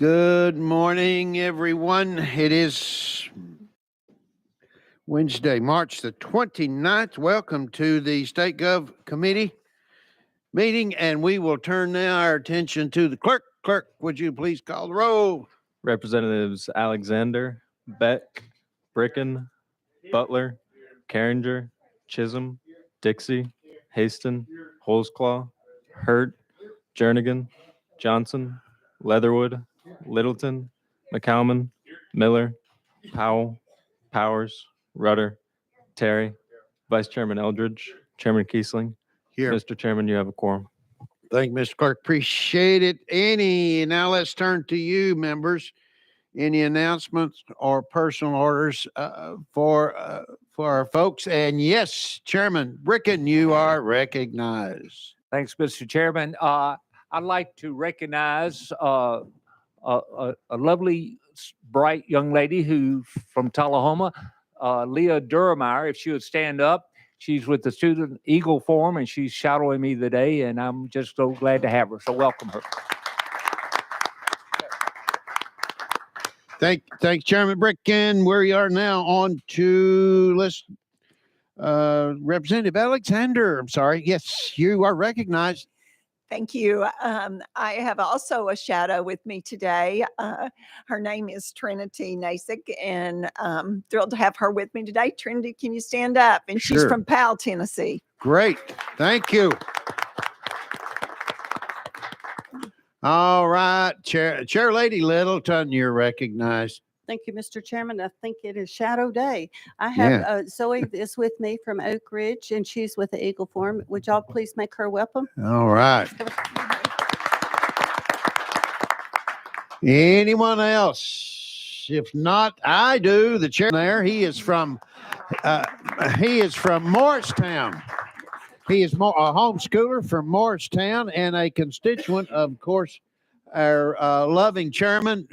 Good morning, everyone. It is Wednesday, March the 29th. Welcome to the State Gov Committee meeting, and we will turn now our attention to the clerk. Clerk, would you please call the roll? Representatives Alexander, Beck, Bricken, Butler, Carringer, Chisholm, Dixie, Haston, Holsclaw, Hurt, Jernigan, Johnson, Leatherwood, Littleton, McCalman, Miller, Powell, Powers, Rudder, Terry, Vice Chairman Eldridge, Chairman Kiesling. Here. Mr. Chairman, you have a quorum. Thank you, Mr. Clerk. Appreciate it. Now let's turn to you, members. Any announcements or personal orders for our folks? And yes, Chairman Bricken, you are recognized. Thanks, Mr. Chairman. I'd like to recognize a lovely, bright young lady who from Tullahoma, Leah Durmeyer. If she would stand up, she's with the Student Eagle Forum, and she's shadowing me today, and I'm just so glad to have her. So welcome her. Thanks, Chairman Bricken. We are now on to Representative Alexander. I'm sorry. Yes, you are recognized. Thank you. I have also a shadow with me today. Her name is Trinity Nasik, and I'm thrilled to have her with me today. Trinity, can you stand up? And she's Sure. from Powell, Tennessee. Great. Thank you. All right. Chair Lady Littleton, you're recognized. Thank you, Mr. Chairman. I think it is Shadow Day. I have Zoe is with me from Oak Ridge, and she's with the Eagle Forum. Would y'all please make her welcome? All right. Anyone else? If not, I do. The chair there. He is from Morristown. He is a homeschooler from Morristown and a constituent, of course, our loving Chairman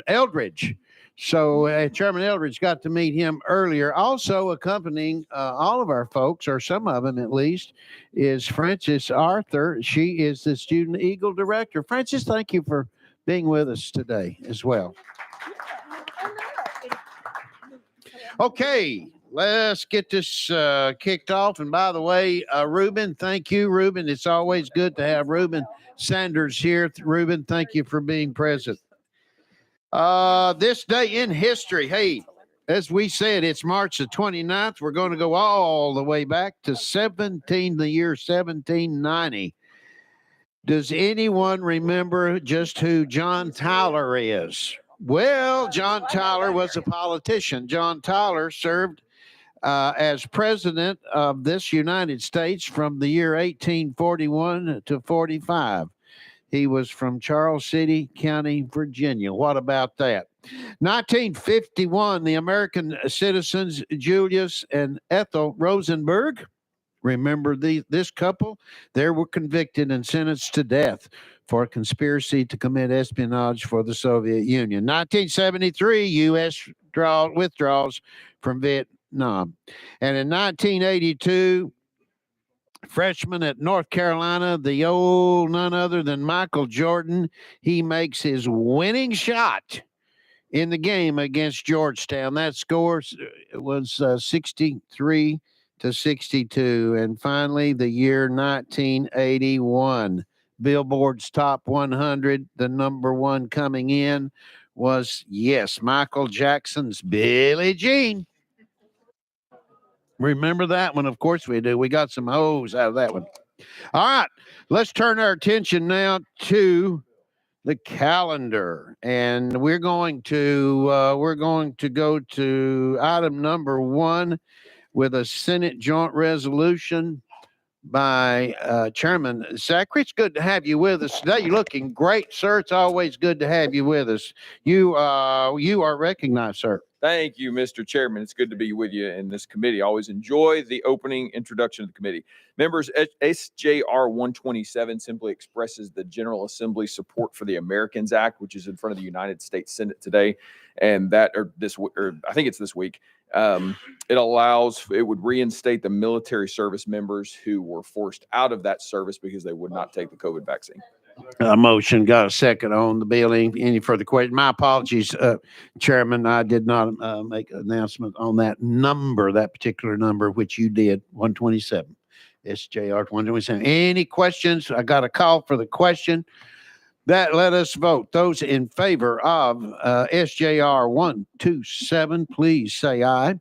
Eldridge. So Chairman Eldridge got to meet him earlier. Also accompanying all of our folks, or some of them at least, is Frances Arthur. She is the Student Eagle Director. Frances, thank you for being with us today as well. Okay, let's get this kicked off. And by the way, Reuben, thank you, Reuben. It's always good to have Reuben Sanders here. Reuben, thank you for being present. This day in history, hey, as we said, it's March the 29th. We're going to go all the way back to the year 1790. Does anyone remember just who John Tyler is? Well, John Tyler was a politician. John Tyler served as president of this United States from the year 1841 to 45. He was from Charles City County, Virginia. What about that? 1951, the American citizens Julius and Ethel Rosenberg. Remember this couple? They were convicted and sentenced to death for a conspiracy to commit espionage for the Soviet Union. 1973, U.S. withdrawals from Vietnam. And in 1982, freshman at North Carolina, none other than Michael Jordan, he makes his winning shot in the game against Georgetown. That score was 63-62. And finally, the year 1981, Billboard's Top 100, the number one coming in was, yes, Michael Jackson's Billie Jean. Remember that one? Of course we do. We got some O's out of that one. All right, let's turn our attention now to the calendar, and we're going to go to item number 1 with a Senate joint resolution by Chairman Zachary. It's good to have you with us today. You're looking great, sir. It's always good to have you with us. You are recognized, sir. Thank you, Mr. Chairman. It's good to be with you in this committee. I always enjoy the opening introduction of the committee. Members, SJR 127 simply expresses the General Assembly's support for the Americans Act, which is in front of the United States Senate today. And I think it's this week. It would reinstate the military service members who were forced out of that service because they would not take the COVID vaccine. A motion, got a second on the bill. Any further question? My apologies, Chairman. I did not make an announcement on that number, that particular number, which you did, 127. SJR 127. Any questions? I got a call for the question. That let us vote. Those in favor of SJR 127, please say aye.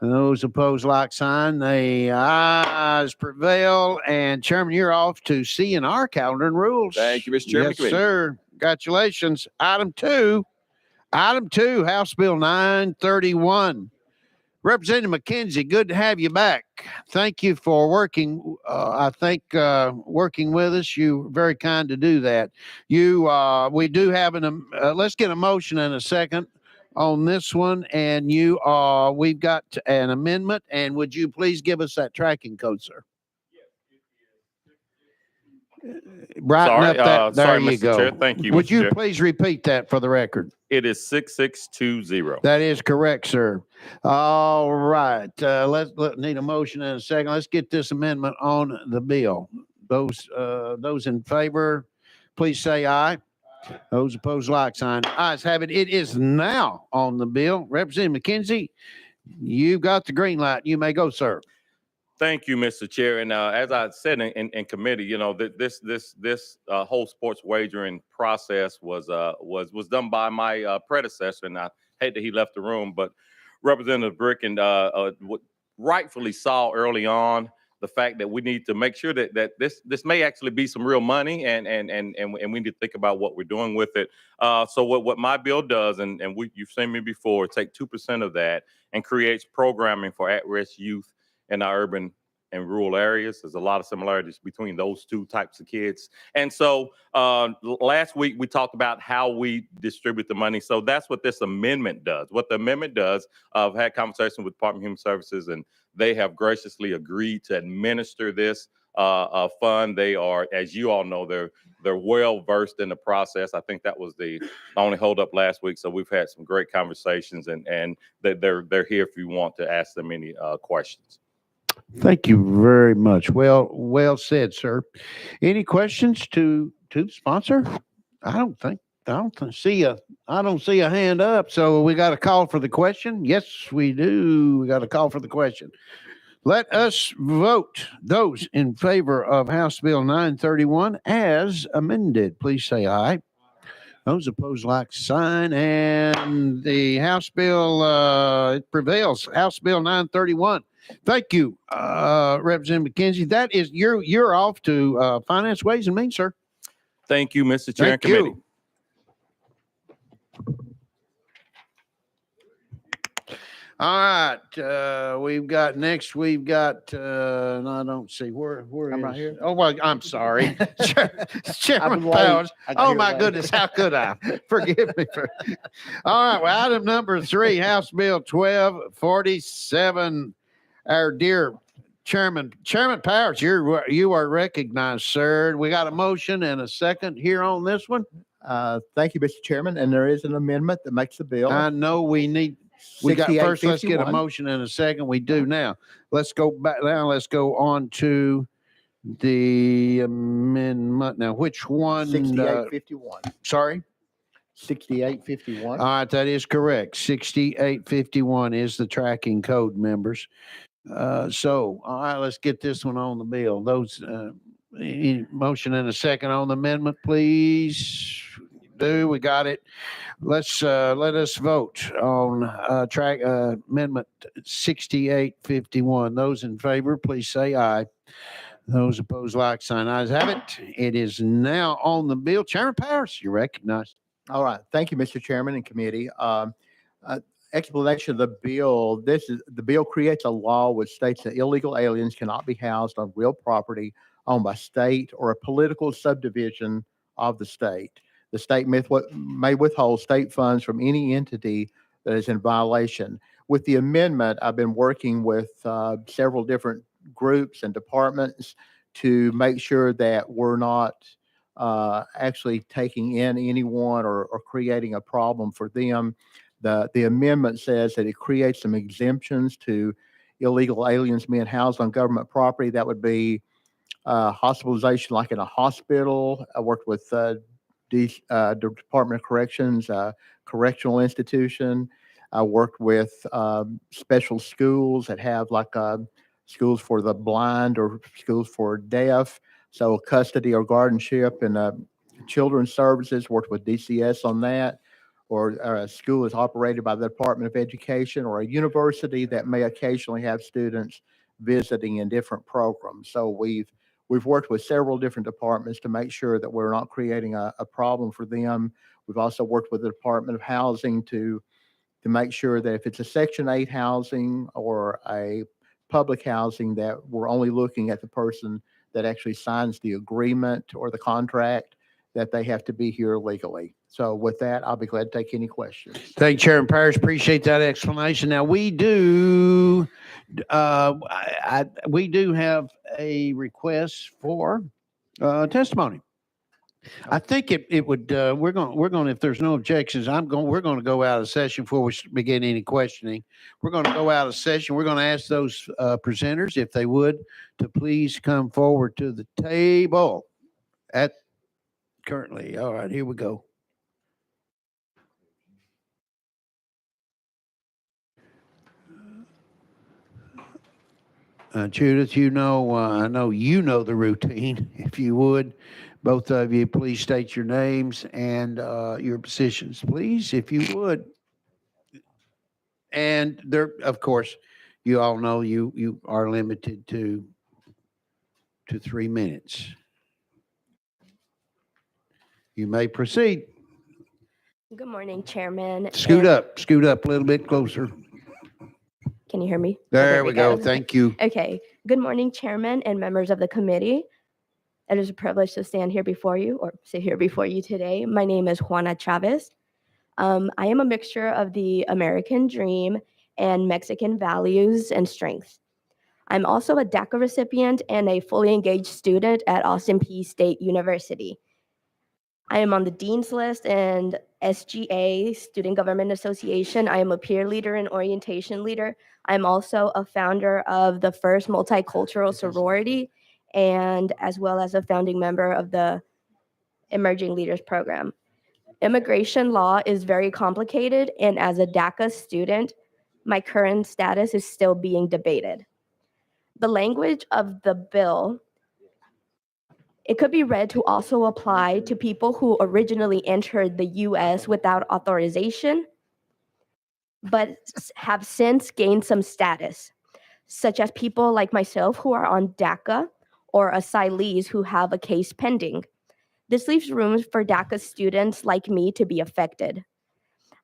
Those opposed, like sign. The ayes prevail. And Chairman, you're off to CNR calendar and rules. Thank you, Mr. Chairman. Yes, Committee. sir. Congratulations. Item two, House Bill 931. Representative McKenzie, good to have you back. Thank you for working. Working with us. You were very kind to do that. We do have let's get a motion in a second on this one. And we've got an amendment. And would you please give us that tracking code, sir? Brighten up that. There Sorry, you Mr. go. Chair. Thank you, Would Mr. you Chair. please repeat that for the record? It is 6620. That is correct, sir. All right. Let's need a motion in a second. Let's get this amendment on the bill. Those in favor, please say aye. Those opposed, like sign. Ayes have it. It is now on the bill. Representative McKenzie, you've got the green light. You may go, sir. Thank you, Mr. Chair. And as I said in committee, this whole sports wagering process was done by my predecessor, and I hate that he left the room. But Representative Bricken rightfully saw early on the fact that we need to make sure that this may actually be some real money, and we need to think about what we're doing with it. So what my bill does, and you've seen me before, take 2% of that and creates programming for at-risk youth in our urban and rural areas. There's a lot of similarities between those two types of kids. And so last week we talked about how we distribute the money. So that's what this amendment does. What the amendment does, I've had conversations with Department of Human Services, and they have graciously agreed to administer this fund. They are, as you all know, they're well versed in the process. I think that was the only holdup last week. So we've had some great conversations, and they're here if you want to ask them any questions. Thank you very much. Well said, sir. Any questions to the sponsor? I don't see a hand up. So we got a call for the question. Yes, we do. We got a call for the question. Let us vote. Those in favor of House Bill 931 as amended, please say aye. Those opposed, like sign. And the House bill, it prevails. House Bill 931. Thank you, Representative McKenzie. That is, you're off to Finance, Ways and Means, sir. Thank you, Mr. Chair and Thank committee. you. All right, we've got, and I don't see where I'm right is- here. Oh, well, I'm sorry. Chairman Powers. Oh, my goodness, how could I? Forgive me. All right, well, item number 3, House Bill 1247. Our dear Chairman Powers, you are recognized, sir. We got a motion and a second here on this one. Thank you, Mr. Chairman. And there is an amendment that makes the bill. I know we got first, let's get a 6851. motion in a second. We do now. Let's go back now. Let's go on to the amendment. Now, which one? 6851. Sorry? 6851. All right, that is correct. 6851 is the tracking code, members. So, all right, let's get this one on the bill. Those any motion in a second on the amendment, please. We got it. Let us vote on amendment 6851. Those in favor, please say aye. Those opposed, like sign. Ayes have it. It is now on the bill. Chairman Powers, you're recognized. All right. Thank you, Mr. Chairman and committee. Explanation of the bill. The bill creates a law which states that illegal aliens cannot be housed on real property owned by state or a political subdivision of the state. The state may withhold state funds from any entity that is in violation. With the amendment, I've been working with several different groups and departments to make sure that we're not actually taking in anyone or creating a problem for them. The amendment says that it creates some exemptions to illegal aliens being housed on government property. That would be hospitalization like in a hospital. I worked with the Department of Corrections, correctional institution. I worked with special schools that have like schools for the blind or schools for deaf. So custody or guardianship and children's services, worked with DCS on that. Or a school is operated by the Department of Education, or a university that may occasionally have students visiting in different programs. So we've worked with several different departments to make sure that we're not creating a problem for them. We've also worked with the Department of Housing to make sure that if it's a Section 8 housing or a public housing, that we're only looking at the person that actually signs the agreement or the contract, that they have to be here legally. So with that, I'll be glad to take any questions. Thank you, Chairman Parrish. Appreciate that explanation. Now, we do have a request for testimony. I think it would, we're going, if there's no objections, we're going to go out of session before we begin any questioning. We're going to go out of session. We're going to ask those presenters, if they would, to please come forward to the table currently. All right, here we go. Judith, I know you know the routine. If you would, both of you, please state your names and your positions, please, if you would. And there, of course, you all know you are limited to 3 minutes. You may proceed. Good morning, Chairman. Scoot up a little bit closer. Can you hear me? There we go. Thank you. Okay. Good morning, Chairman and members of the committee. It is a privilege to stand here before you or sit here before you today. My name is Juana Chavez. I am a mixture of the American dream and Mexican values and strengths. I'm also a DACA recipient and a fully engaged student at Austin Peay State University. I am on the Dean's List and SGA, Student Government Association. I am a peer leader and orientation leader. I'm also a founder of the first multicultural sorority, and as well as a founding member of the Emerging Leaders Program. Immigration law is very complicated, and as a DACA student, my current status is still being debated. The language of the bill, it could be read to also apply to people who originally entered the U.S. without authorization, but have since gained some status, such as people like myself who are on DACA or asylees who have a case pending. This leaves room for DACA students like me to be affected.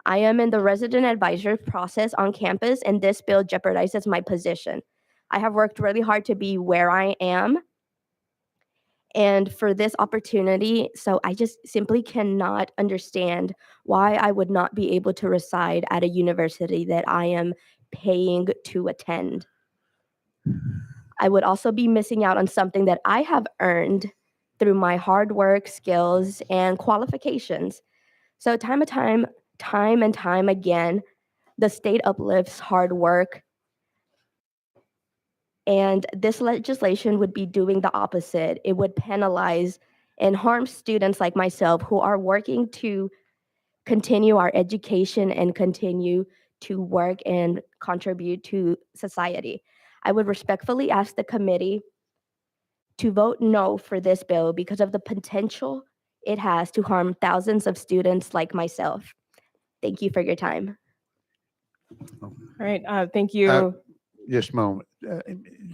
I am in the resident advisor process on campus, and this bill jeopardizes my position. I have worked really hard to be where I am, and for this opportunity, so I just simply cannot understand why I would not be able to reside at a university that I am paying to attend. I would also be missing out on something that I have earned through my hard work, skills, and qualifications. So time and time again, the state uplifts hard work, and this legislation would be doing the opposite. It would penalize and harm students like myself who are working to continue our education and continue to work and contribute to society. I would respectfully ask the committee to vote no for this bill because of the potential it has to harm thousands of students like myself. Thank you for your time. All right, thank you. Just a moment.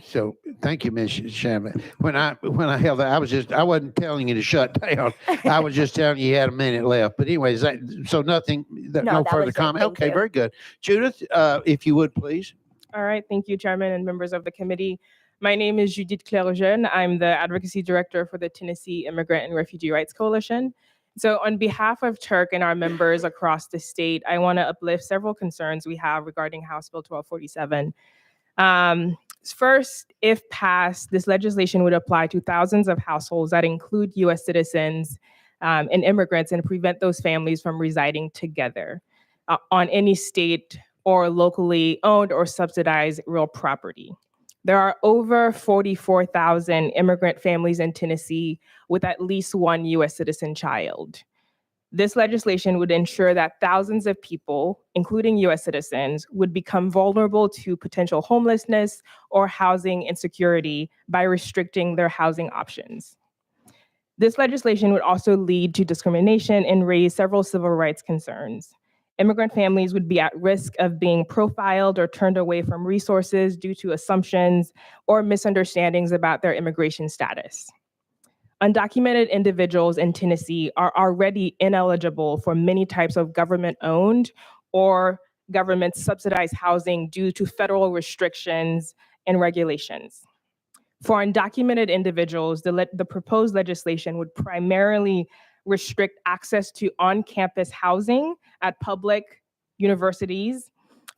So thank you, Ms. Shamlin. When I held that, I wasn't telling you to shut down. I was just telling you had a minute left. But anyways, so nothing, no that further was it. comment. Thank Okay, you. very good. Judith, if you would, please. All right, thank you, Chairman and members of the committee. My name is Judith Clerjeune. I'm the Advocacy Director for the Tennessee Immigrant and Refugee Rights Coalition. So on behalf of Turk and our members across the state, I want to uplift several concerns we have regarding House Bill 1247. First, if passed, this legislation would apply to thousands of households that include U.S. citizens and immigrants and prevent those families from residing together on any state or locally owned or subsidized real property. There are over 44,000 immigrant families in Tennessee with at least one U.S. citizen child. This legislation would ensure that thousands of people, including U.S. citizens, would become vulnerable to potential homelessness or housing insecurity by restricting their housing options. This legislation would also lead to discrimination and raise several civil rights concerns. Immigrant families would be at risk of being profiled or turned away from resources due to assumptions or misunderstandings about their immigration status. Undocumented individuals in Tennessee are already ineligible for many types of government-owned or government-subsidized housing due to federal restrictions and regulations. For undocumented individuals, the proposed legislation would primarily restrict access to on-campus housing at public universities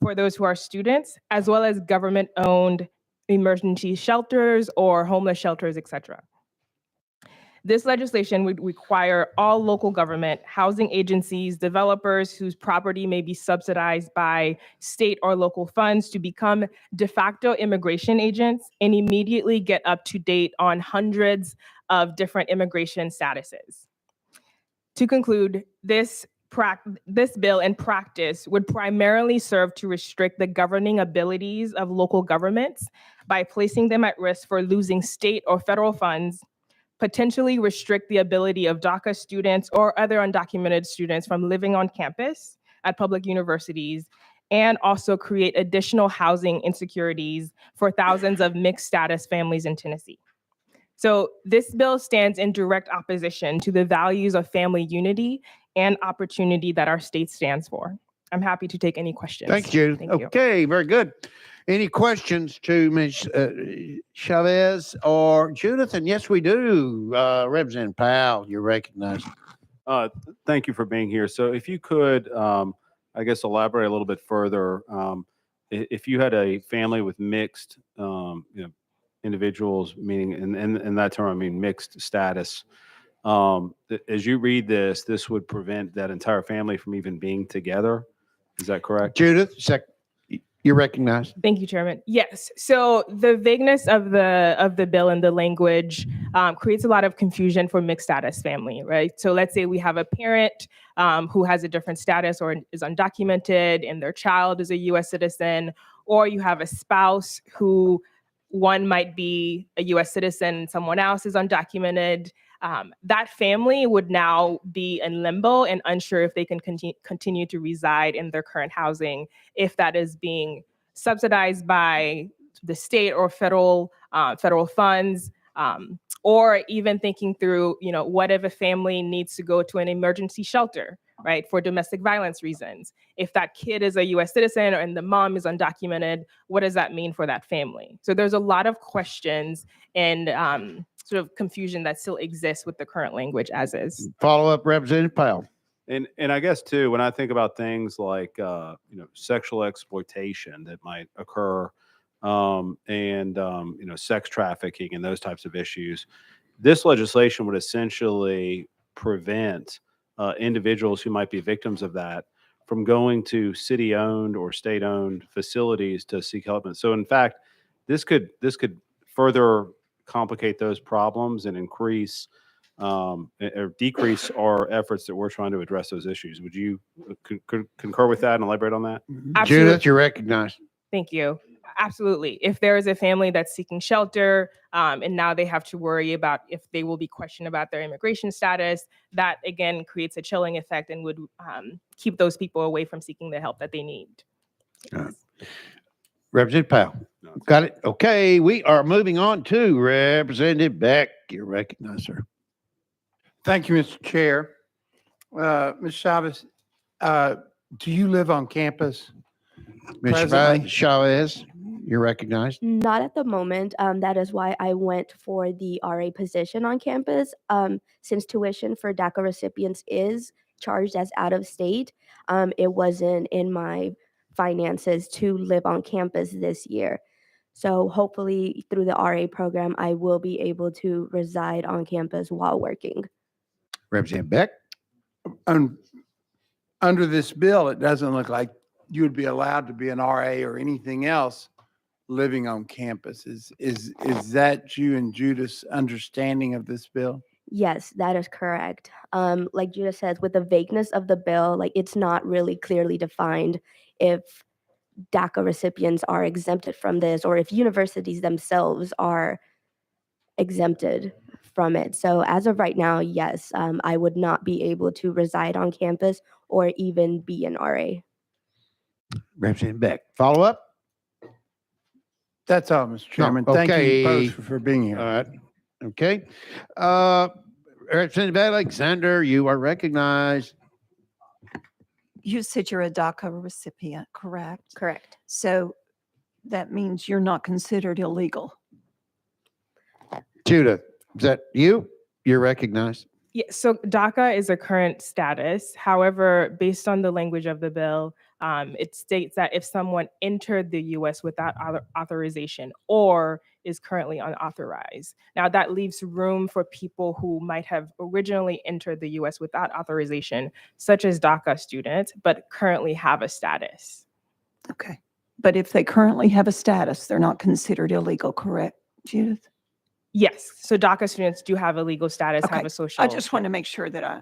for those who are students, as well as government-owned emergency shelters or homeless shelters, etc. This legislation would require all local government, housing agencies, developers whose property may be subsidized by state or local funds to become de facto immigration agents and immediately get up to date on hundreds of different immigration statuses. To conclude, this bill in practice would primarily serve to restrict the governing abilities of local governments by placing them at risk for losing state or federal funds, potentially restrict the ability of DACA students or other undocumented students from living on campus at public universities, and also create additional housing insecurities for thousands of mixed status families in Tennessee. So this bill stands in direct opposition to the values of family unity and opportunity that our state stands for. I'm happy to take any questions. Thank you. Thank you. Okay, very good. Any questions to Ms. Chavez or Judith? And yes, we do. Representative Powell, you're recognized. Thank you for being here. So if you could, I guess, elaborate a little bit further. If you had a family with mixed, individuals, meaning in that term, I mean mixed status. As you read this, this would prevent that entire family from even being together. Is that correct? Judith, you're recognized. Thank you, Chairman. Yes. So the vagueness of the bill and the language creates a lot of confusion for mixed status family, right? So let's say we have a parent who has a different status or is undocumented and their child is a U.S. citizen, or you have a spouse who one might be a U.S. citizen and someone else is undocumented. That family would now be in limbo and unsure if they can continue to reside in their current housing, if that is being subsidized by the state or federal funds, or even thinking through, what if a family needs to go to an emergency shelter, right, for domestic violence reasons? If that kid is a U.S. citizen and the mom is undocumented, what does that mean for that family? So there's a lot of questions and sort of confusion that still exists with the current language as is. Follow up, Representative Powell. And I guess too, when I think about things like sexual exploitation that might occur, and sex trafficking and those types of issues, this legislation would essentially prevent individuals who might be victims of that from going to city-owned or state-owned facilities to seek help. And so, in fact, this could further complicate those problems and increase or decrease our efforts that we're trying to address those issues. Would you concur with that and elaborate on that? Absolutely. Judith, you're recognized. Thank you. Absolutely. If there is a family that's seeking shelter, and now they have to worry about if they will be questioned about their immigration status, that again creates a chilling effect and would keep those people away from seeking the help that they need. Representative Powell. Got it. Okay, we are moving on to Representative Beck. You're recognized, sir. Thank you, Mr. Chair. Ms. Chavez, do you live on campus? Ms. Presently? Chavez, you're recognized. Not at the moment. That is why I went for the RA position on campus. Since tuition for DACA recipients is charged as out of state, it wasn't in my finances to live on campus this year. So hopefully through the RA program, I will be able to reside on campus while working. Representative Beck. Under this bill, it doesn't look like you would be allowed to be an RA or anything else living on campus. Is that you and Judith's understanding of this bill? Yes, that is correct. Like Judah says, with the vagueness of the bill, like it's not really clearly defined if DACA recipients are exempted from this or if universities themselves are exempted from it. So as of right now, yes, I would not be able to reside on campus or even be an RA. Representative Beck, follow up? That's all, Mr. Chairman. Thank you okay. both for being All here. right. Okay. Representative Alexander, you are recognized. You said you're a DACA recipient, correct? Correct. So that means you're not considered illegal. Judah, is that you? You're recognized. Yeah, so DACA is a current status. However, based on the language of the bill, it states that if someone entered the U.S. without authorization or is currently unauthorized. Now, that leaves room for people who might have originally entered the U.S. without authorization, such as DACA students, but currently have a status. Okay. But if they currently have a status, they're not considered illegal, correct, Judith? Yes, so DACA students do have a legal status, have Okay. a social. I just want to make sure that I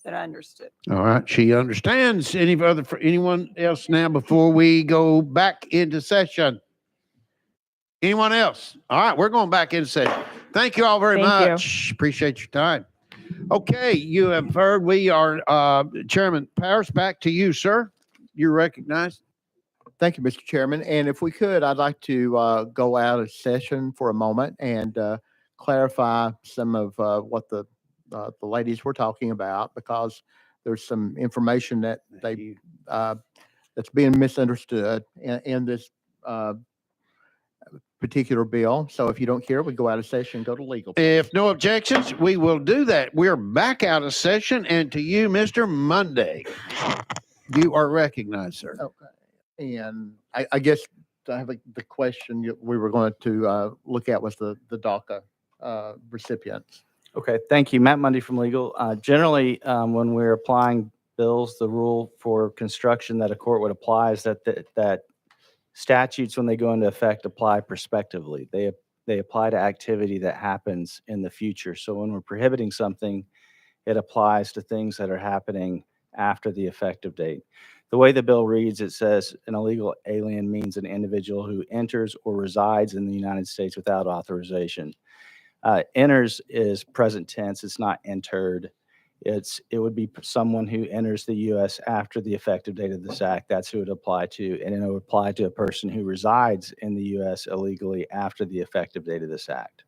understood. All right. She understands. Any other for anyone else now before we go back into session? Anyone else? All right. We're going back into session. Thank you all very Thank you. much. Appreciate your time. Okay. You have heard we are Chairman Powers, back to you, sir. You're recognized. Thank you, Mr. Chairman. And if we could, I'd like to go out of session for a moment and clarify some of what the ladies were talking about, because there's some information that they that's being misunderstood in this particular bill. So if you don't care, we go out of session and go to legal. If no objections, we will do that. We're back out of session. And to you, Mr. Monday, you are recognized, sir. Okay. And I guess I have the question we were going to look at was the DACA recipients. Okay, thank you. Matt Mundy from Legal. Generally, when we're applying bills, the rule for construction that a court would apply is that statutes, when they go into effect, apply prospectively. They apply to activity that happens in the future. So when we're prohibiting something, it applies to things that are happening after the effective date. The way the bill reads, it says an illegal alien means an individual who enters or resides in the United States without authorization. Enters is present tense. It's not entered. It would be someone who enters the U.S. after the effective date of this act. That's who it would apply to. And it would apply to a person who resides in the U.S. illegally after the effective date of this act.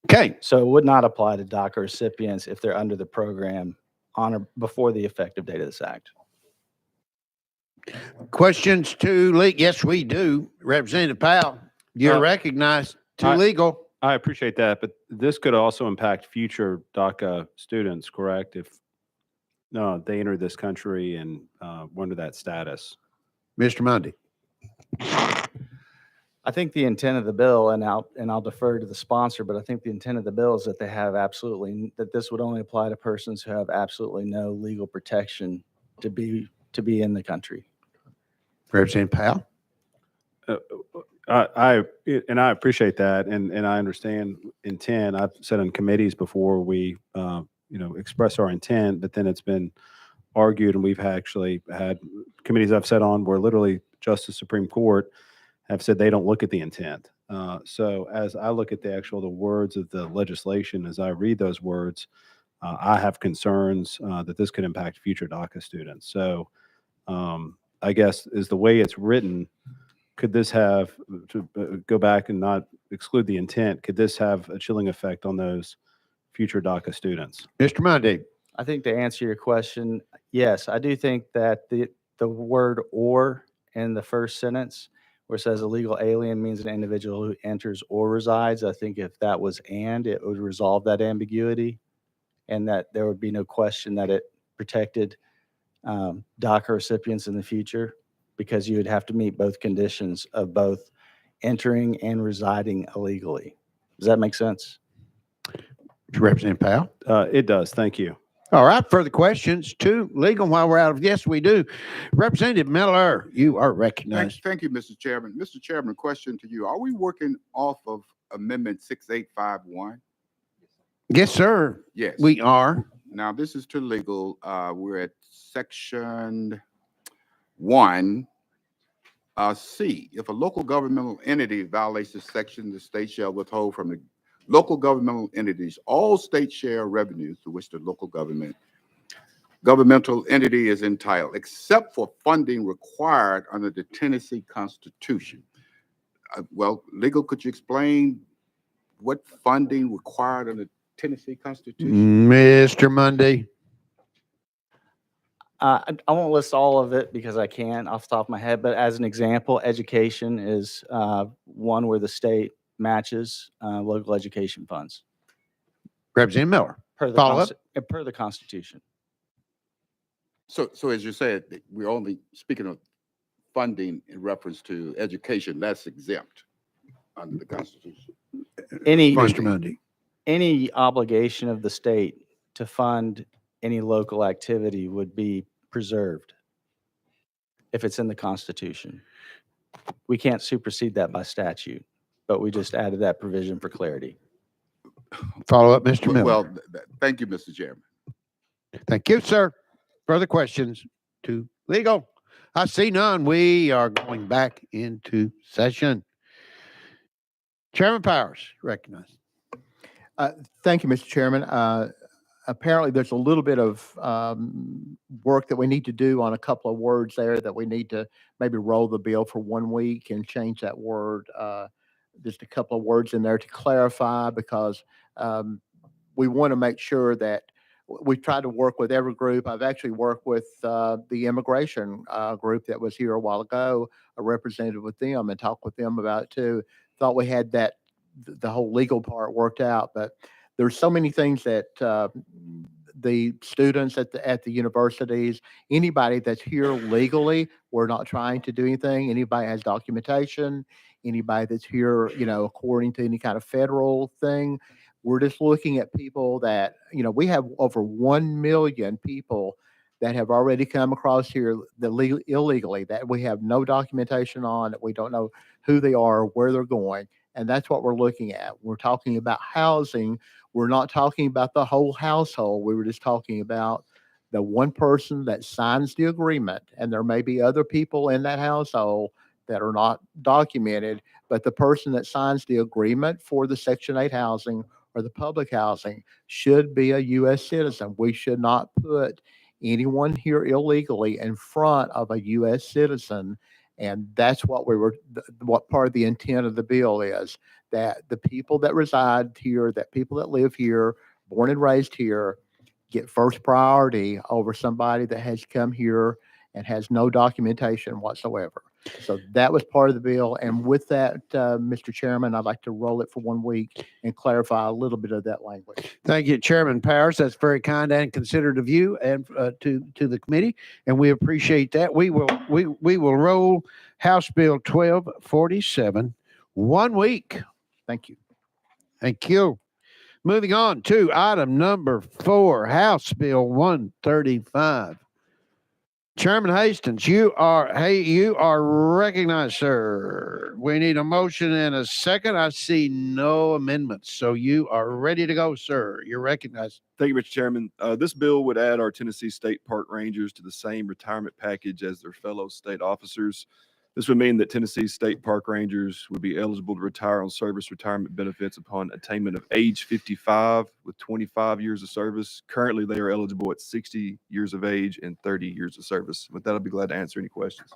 Okay. So it would not apply to DACA recipients if they're under the program on or before the effective date of this act. Questions to legal? Yes, we do. Representative Powell, you're recognized to legal. I appreciate that, but this could also impact future DACA students, correct? If they enter this country and under that status. Mr. Mundy. I think the intent of the bill, and I'll defer to the sponsor, but I think the intent of the bill is that they have that this would only apply to persons who have absolutely no legal protection to be in the country. Representative Powell. I appreciate that, and I understand intent. I've said in committees before we express our intent, but then it's been argued, and we've actually had committees I've sat on where literally Justice Supreme Court have said they don't look at the intent. So as I look at the words of the legislation, as I read those words, I have concerns that this could impact future DACA students. So I guess is the way it's written, could this have, to go back and not exclude the intent, could this have a chilling effect on those future DACA students? Mr. Mundy. I think to answer your question, yes, I do think that the word "or" in the first sentence, where it says illegal alien means an individual who enters or resides, I think if that was "and," it would resolve that ambiguity, and that there would be no question that it protected DACA recipients in the future, because you would have to meet both conditions of both entering and residing illegally. Does that make sense? Representative Powell. It does. Thank you. All right, further questions to legal while we're out of, yes, we do. Representative Miller, you are recognized. Thank you, Mr. Chairman. Mr. Chairman, a question to you. Are we working off of Amendment 6851? Yes, sir. Yes. We are. Now, this is to legal. We're at section 1. C, if a local governmental entity violates this section, the state shall withhold from the local governmental entities all state share revenues to which the local governmental entity is entitled, except for funding required under the Tennessee Constitution. Well, legal, could you explain what funding required under the Tennessee Constitution? Mr. Mundy. I won't list all of it because I can't off the top of my head, but as an example, education is one where the state matches local education funds. Representative Miller. Per the, Follow up. per the Constitution. So as you said, we're only speaking of funding in reference to education. That's exempt under the Constitution. Mr. Mundy. Any obligation of the state to fund any local activity would be preserved if it's in the Constitution. We can't supersede that by statute, but we just added that provision for clarity. Follow up, Mr. Miller. Well, thank you, Mr. Chairman. Thank you, sir. Further questions to legal? I see none. We are going back into session. Chairman Powers, recognized. Thank you, Mr. Chairman. Apparently, there's a little bit of work that we need to do on a couple of words there that we need to maybe roll the bill for 1 week and change that word. Just a couple of words in there to clarify, because we want to make sure that we've tried to work with every group. I've actually worked with the immigration group that was here a while ago, a representative with them, and talked with them about it too. Thought we had that, the whole legal part worked out, but there's so many things that the students at the universities, anybody that's here legally, we're not trying to do anything. Anybody has documentation, anybody that's here, according to any kind of federal thing, we're just looking at people that, we have over 1 million people that have already come across here illegally, that we have no documentation on, that we don't know who they are, where they're going. And that's what we're looking at. We're talking about housing. We're not talking about the whole household. We were just talking about the one person that signs the agreement. And there may be other people in that household that are not documented, but the person that signs the agreement for the Section 8 housing or the public housing should be a U.S. citizen. We should not put anyone here illegally in front of a U.S. citizen. And that's what what part of the intent of the bill is, that the people that reside here, that people that live here, born and raised here, get first priority over somebody that has come here and has no documentation whatsoever. So that was part of the bill. And with that, Mr. Chairman, I'd like to roll it for 1 week and clarify a little bit of that language. Thank you, Chairman Powers. That's very kind and considerate of you and to the committee, and we appreciate that. We will roll House Bill 1247 1 week. Thank you. Thank you. Moving on to item number 4, House Bill 135. Chairman Hastings, you are recognized, sir. We need a motion and a second. I see no amendments, so you are ready to go, sir. You're recognized. Thank you, Mr. Chairman. This bill would add our Tennessee State Park Rangers to the same retirement package as their fellow state officers. This would mean that Tennessee State Park Rangers would be eligible to retire on service retirement benefits upon attainment of age 55 with 25 years of service. Currently, they are eligible at 60 years of age and 30 years of service. With that, I'll be glad to answer any questions.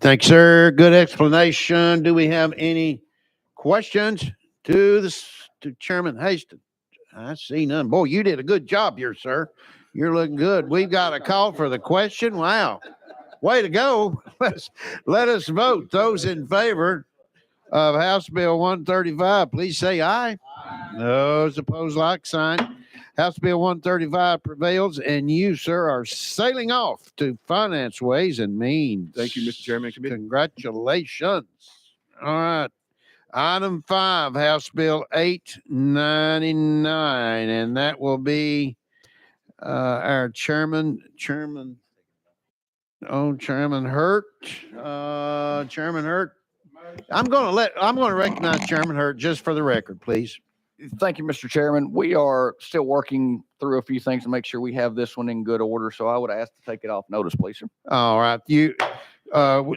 Thanks, sir. Good explanation. Do we have any questions to Chairman Hastings? I see none. Boy, you did a good job here, sir. You're looking good. We've got a call for the question. Wow. Way to go. Let us vote. Those in favor of House Bill 135, please say aye. Those opposed, like sign. House Bill 135 prevails, and you, sir, are sailing off to Finance, Ways, and Means. Thank you, Mr. Chairman. Congratulations. All right. Item 5, House Bill 899, and that will be our Chairman Hurt. Chairman Hurt. I'm going to recognize Chairman Hurt just for the record, please. Thank you, Mr. Chairman. We are still working through a few things to make sure we have this one in good order. So I would ask to take it off notice, please, sir. All right.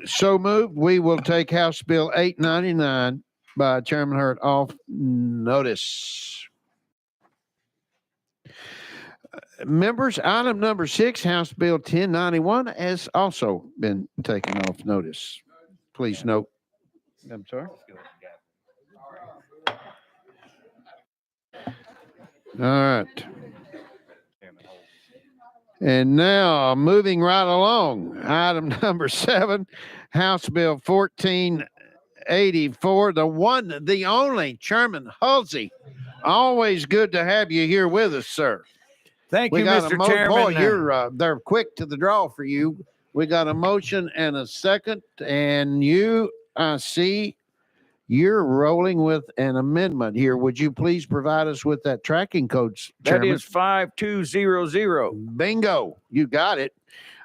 So moved. We will take House Bill 899 by Chairman Hurt off notice. Members, item number 6, House Bill 1091 has also been taken off notice. Please note. I'm sorry. All right. And now moving right along, item number 7, House Bill 1484, the one, the only Chairman Halsey. Always good to have you here with us, sir. Thank We you, got a Mr. Chairman. Boy, you're they're quick to the draw for you. We got a motion and a second, and you, I see, you're rolling with an amendment here. Would you please provide us with that tracking code, That Chairman? is 5200. Bingo. You got it.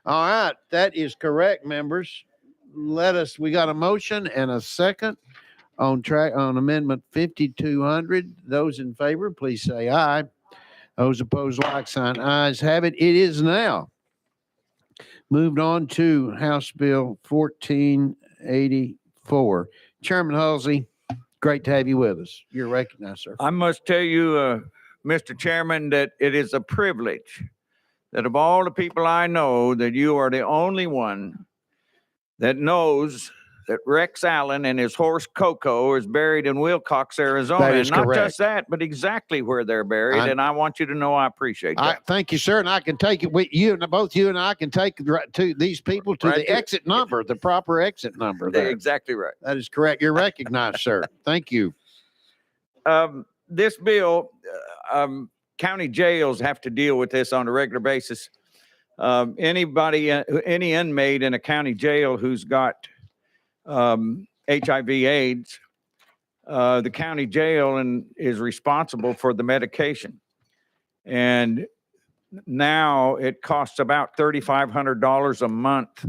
All right. That is correct, members. We got a motion and a second on amendment 5200. Those in favor, please say aye. Those opposed, like sign. Ayes have it. It is now moved on to House Bill 1484. Chairman Halsey, great to have you with us. You're recognized, sir. I must tell you, Mr. Chairman, that it is a privilege that of all the people I know, that you are the only one that knows that Rex Allen and his horse Coco is buried in Wilcox, Arizona. That is and not correct. just that, but exactly where they're buried. And I want you to know I appreciate that. Thank you, sir. And I can take it with you, and both you and I can take to these people to Right the there. exit number, the proper exit number. They're There. exactly right. That is correct. You're recognized, sir. Thank you. This bill, county jails have to deal with this on a regular basis. Any inmate in a county jail who's got HIV/AIDS, the county jail is responsible for the medication. And now it costs about $3,500 a month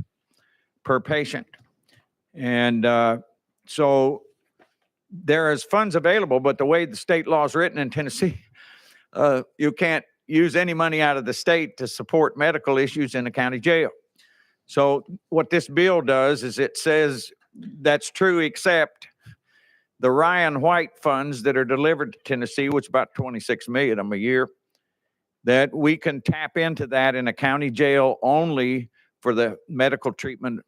per patient. And so there is funds available, but the way the state law is written in Tennessee, you can't use any money out of the state to support medical issues in a county jail. So what this bill does is it says that's true, except the Ryan White funds that are delivered to Tennessee, which is about 26 million of them a year, that we can tap into that in a county jail only for the medical treatment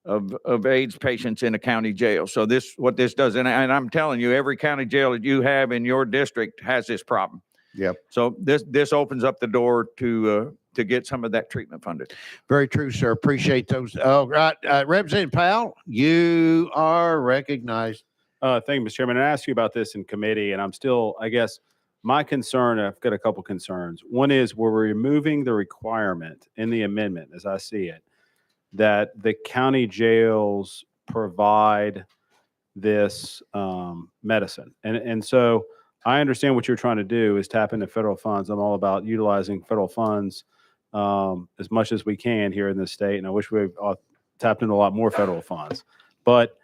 of AIDS patients in a county jail. So what this does, and I'm telling you, every county jail that you have in your district has this problem. Yep. So this opens up the door to get some of that treatment funded. Very true, sir. Appreciate those. Oh, right. Representative Powell, you are recognized. Thank you, Mr. Chairman. I asked you about this in committee, and I'm still, I guess, my concern, I've got a couple concerns. One is we're removing the requirement in the amendment, as I see it, that the county jails provide this medicine. And so I understand what you're trying to do is tap into federal funds. I'm all about utilizing federal funds as much as we can here in this state. And I wish we tapped into a lot more federal funds. But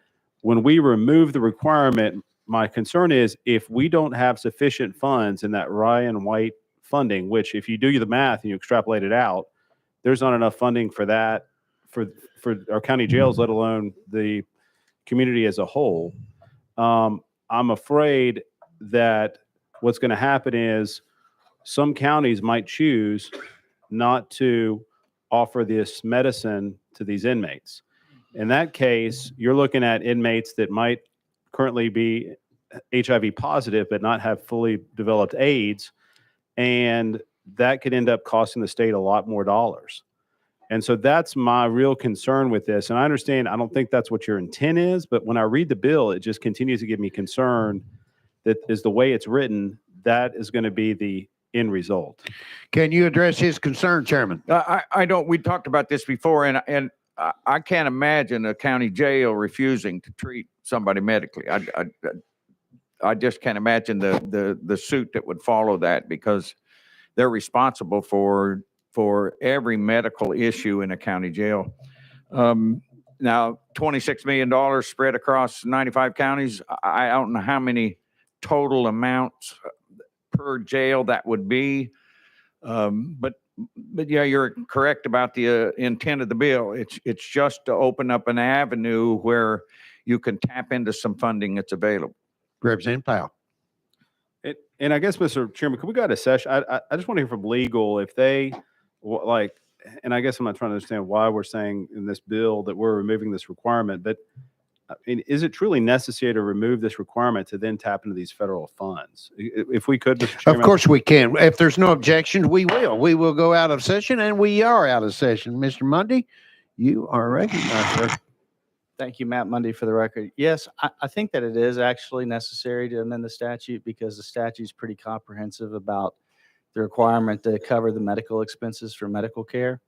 when we remove the requirement, my concern is if we don't have sufficient funds in that Ryan White funding, which if you do the math and you extrapolate it out, there's not enough funding for that, for our county jails, let alone the community as a whole. I'm afraid that what's going to happen is some counties might choose not to offer this medicine to these inmates. In that case, you're looking at inmates that might currently be HIV positive but not have fully developed AIDS, and that could end up costing the state a lot more dollars. And so that's my real concern with this. And I understand, I don't think that's what your intent is, but when I read the bill, it just continues to give me concern that is the way it's written, that is going to be the end result. Can you address his concern, Chairman? I don't, we talked about this before, and I can't imagine a county jail refusing to treat somebody medically. I just can't imagine the suit that would follow that, because they're responsible for every medical issue in a county jail. Now, $26 million spread across 95 counties. I don't know how many total amounts per jail that would be. But yeah, you're correct about the intent of the bill. It's just to open up an avenue where you can tap into some funding that's available. Representative Powell. And I guess, Mr. Chairman, could we go to session? I just want to hear from legal if they like, and I guess I'm not trying to understand why we're saying in this bill that we're removing this requirement, but I mean, is it truly necessary to remove this requirement to then tap into these federal funds? If we could, Mr. Chairman. Of course we can. If there's no objections, we will. We will go out of session, and we are out of session. Mr. Mundy, you are recognized, sir. Thank you, Matt Mundy, for the record. Yes, I think that it is actually necessary to amend the statute because the statute is pretty comprehensive about the requirement to cover the medical expenses for medical care.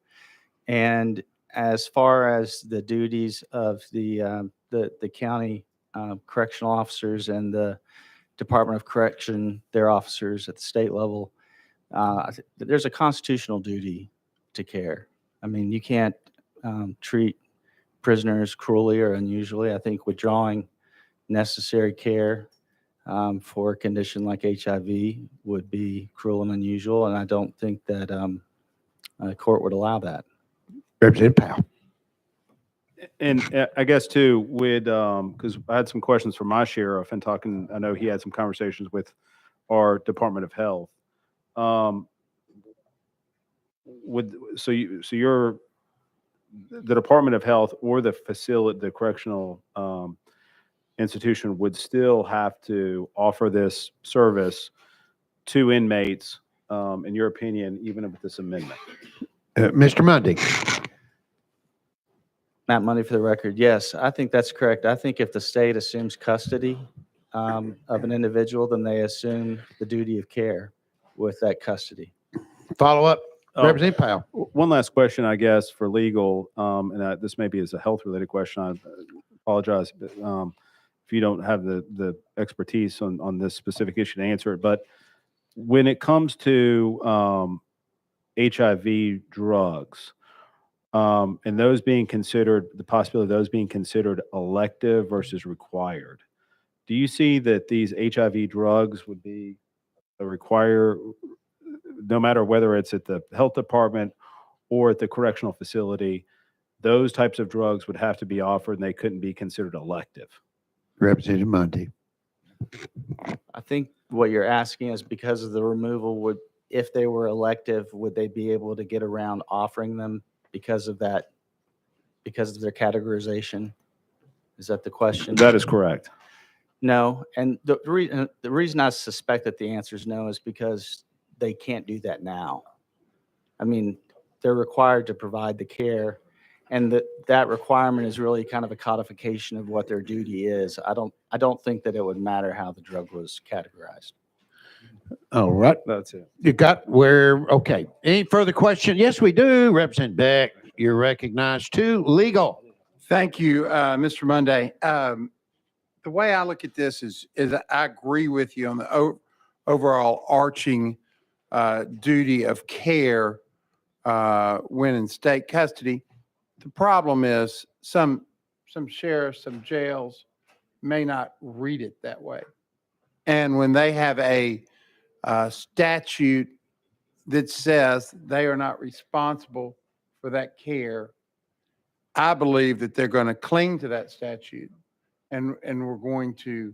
And as far as the duties of the county correctional officers and the Department of Correction, their officers at the state level, there's a constitutional duty to care. I mean, you can't treat prisoners cruelly or unusually. I think withdrawing necessary care for a condition like HIV would be cruel and unusual, and I don't think that a court would allow that. Representative Powell. And I guess too, with because I had some questions from my sheriff and talking, I know he had some conversations with our Department of Health. You're the Department of Health or the facility, the correctional institution would still have to offer this service to inmates, in your opinion, even with this amendment? Mr. Mundy. Matt Mundy, for the record. Yes, I think that's correct. I think if the state assumes custody of an individual, then they assume the duty of care with that custody. Follow up. Representative Powell. One last question, I guess, for legal, and this maybe is a health-related question. I apologize if you don't have the expertise on this specific issue to answer it. But when it comes to HIV drugs, and those being considered, the possibility of those being considered elective versus required, do you see that these HIV drugs would be a require, no matter whether it's at the health department or at the correctional facility, those types of drugs would have to be offered and they couldn't be considered elective? Representative Mundy. I think what you're asking is because of the removal, if they were elective, would they be able to get around offering them because of that, because of their categorization? Is that the question? That is correct. No, and the reason I suspect that the answer is no is because they can't do that now. I mean, they're required to provide the care, and that requirement is really kind of a codification of what their duty is. I don't think that it would matter how the drug was categorized. All right. That's it. You got where, okay. Any further question? Yes, we do. Representative Beck, you're recognized too. Legal. Thank you, Mr. Monday. The way I look at this is I agree with you on the overall arching duty of care when in state custody. The problem is some sheriffs, some jails may not read it that way. And when they have a statute that says they are not responsible for that care, I believe that they're going to cling to that statute, and we're going to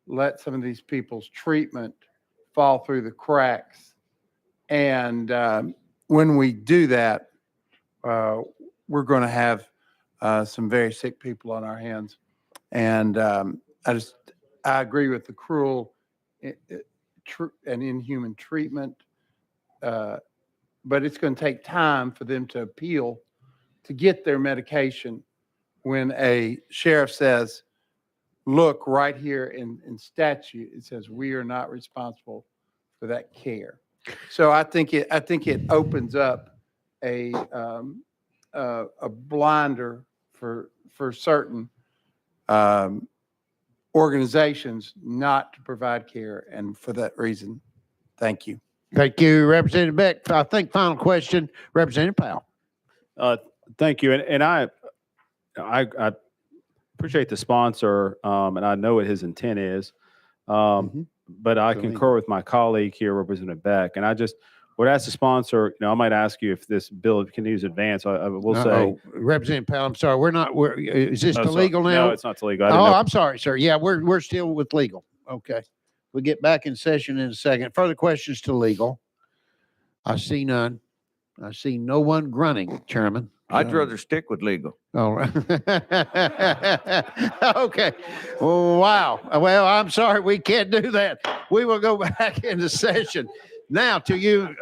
let some of these people's treatment fall through the cracks. And when we do that, we're going to have some very sick people on our hands. And I agree with the cruel and inhuman treatment, but it's going to take time for them to appeal to get their medication when a sheriff says, look, right here in statute, it says we are not responsible for that care. So I think it opens up a blinder for certain organizations not to provide care, and for that reason, thank you. Thank you, Representative Beck. I think final question, Representative Powell. Thank you. And I appreciate the sponsor, and I know what his intent is. But I concur with my colleague here, Representative Beck, and I just would ask the sponsor, I might ask you if this bill continues to advance. I will say, Representative Powell, I'm sorry, is this Oh, to sorry. legal now? No, it's not to legal. I didn't Oh, know. I'm sorry, sir. Yeah, we're still with legal. Okay. We'll get back in session in a second. Further questions to legal? I see none. I see no one grunting, Chairman. I'd rather stick with legal. All right. Okay. Wow. Well, I'm sorry, we can't do that. We will go back into session. Now to you,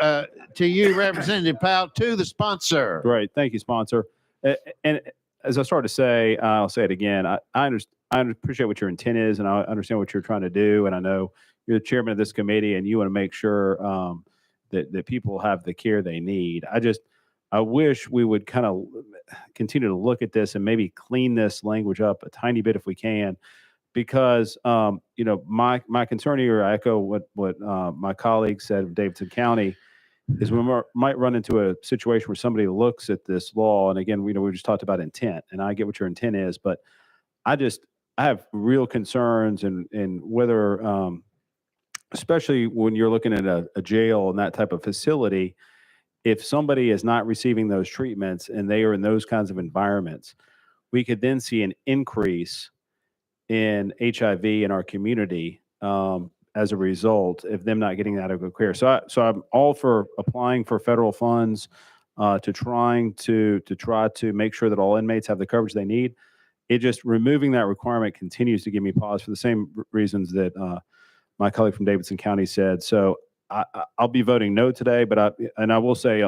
Representative Powell, to the sponsor. Great. Thank you, sponsor. And as I started to say, I'll say it again. I appreciate what your intent is, and I understand what you're trying to do. And I know you're the chairman of this committee, and you want to make sure that people have the care they need. I wish we would kind of continue to look at this and maybe clean this language up a tiny bit if we can, because my concern here, I echo what my colleague said of Davidson County, is we might run into a situation where somebody looks at this law, and again, we just talked about intent, and I get what your intent is, but I have real concerns in whether, especially when you're looking at a jail and that type of facility, if somebody is not receiving those treatments and they are in those kinds of environments, we could then see an increase in HIV in our community as a result of them not getting adequate care. So I'm all for applying for federal funds to try to make sure that all inmates have the coverage they need. It just removing that requirement continues to give me pause for the same reasons that my colleague from Davidson County said. So I'll be voting no today, but I will say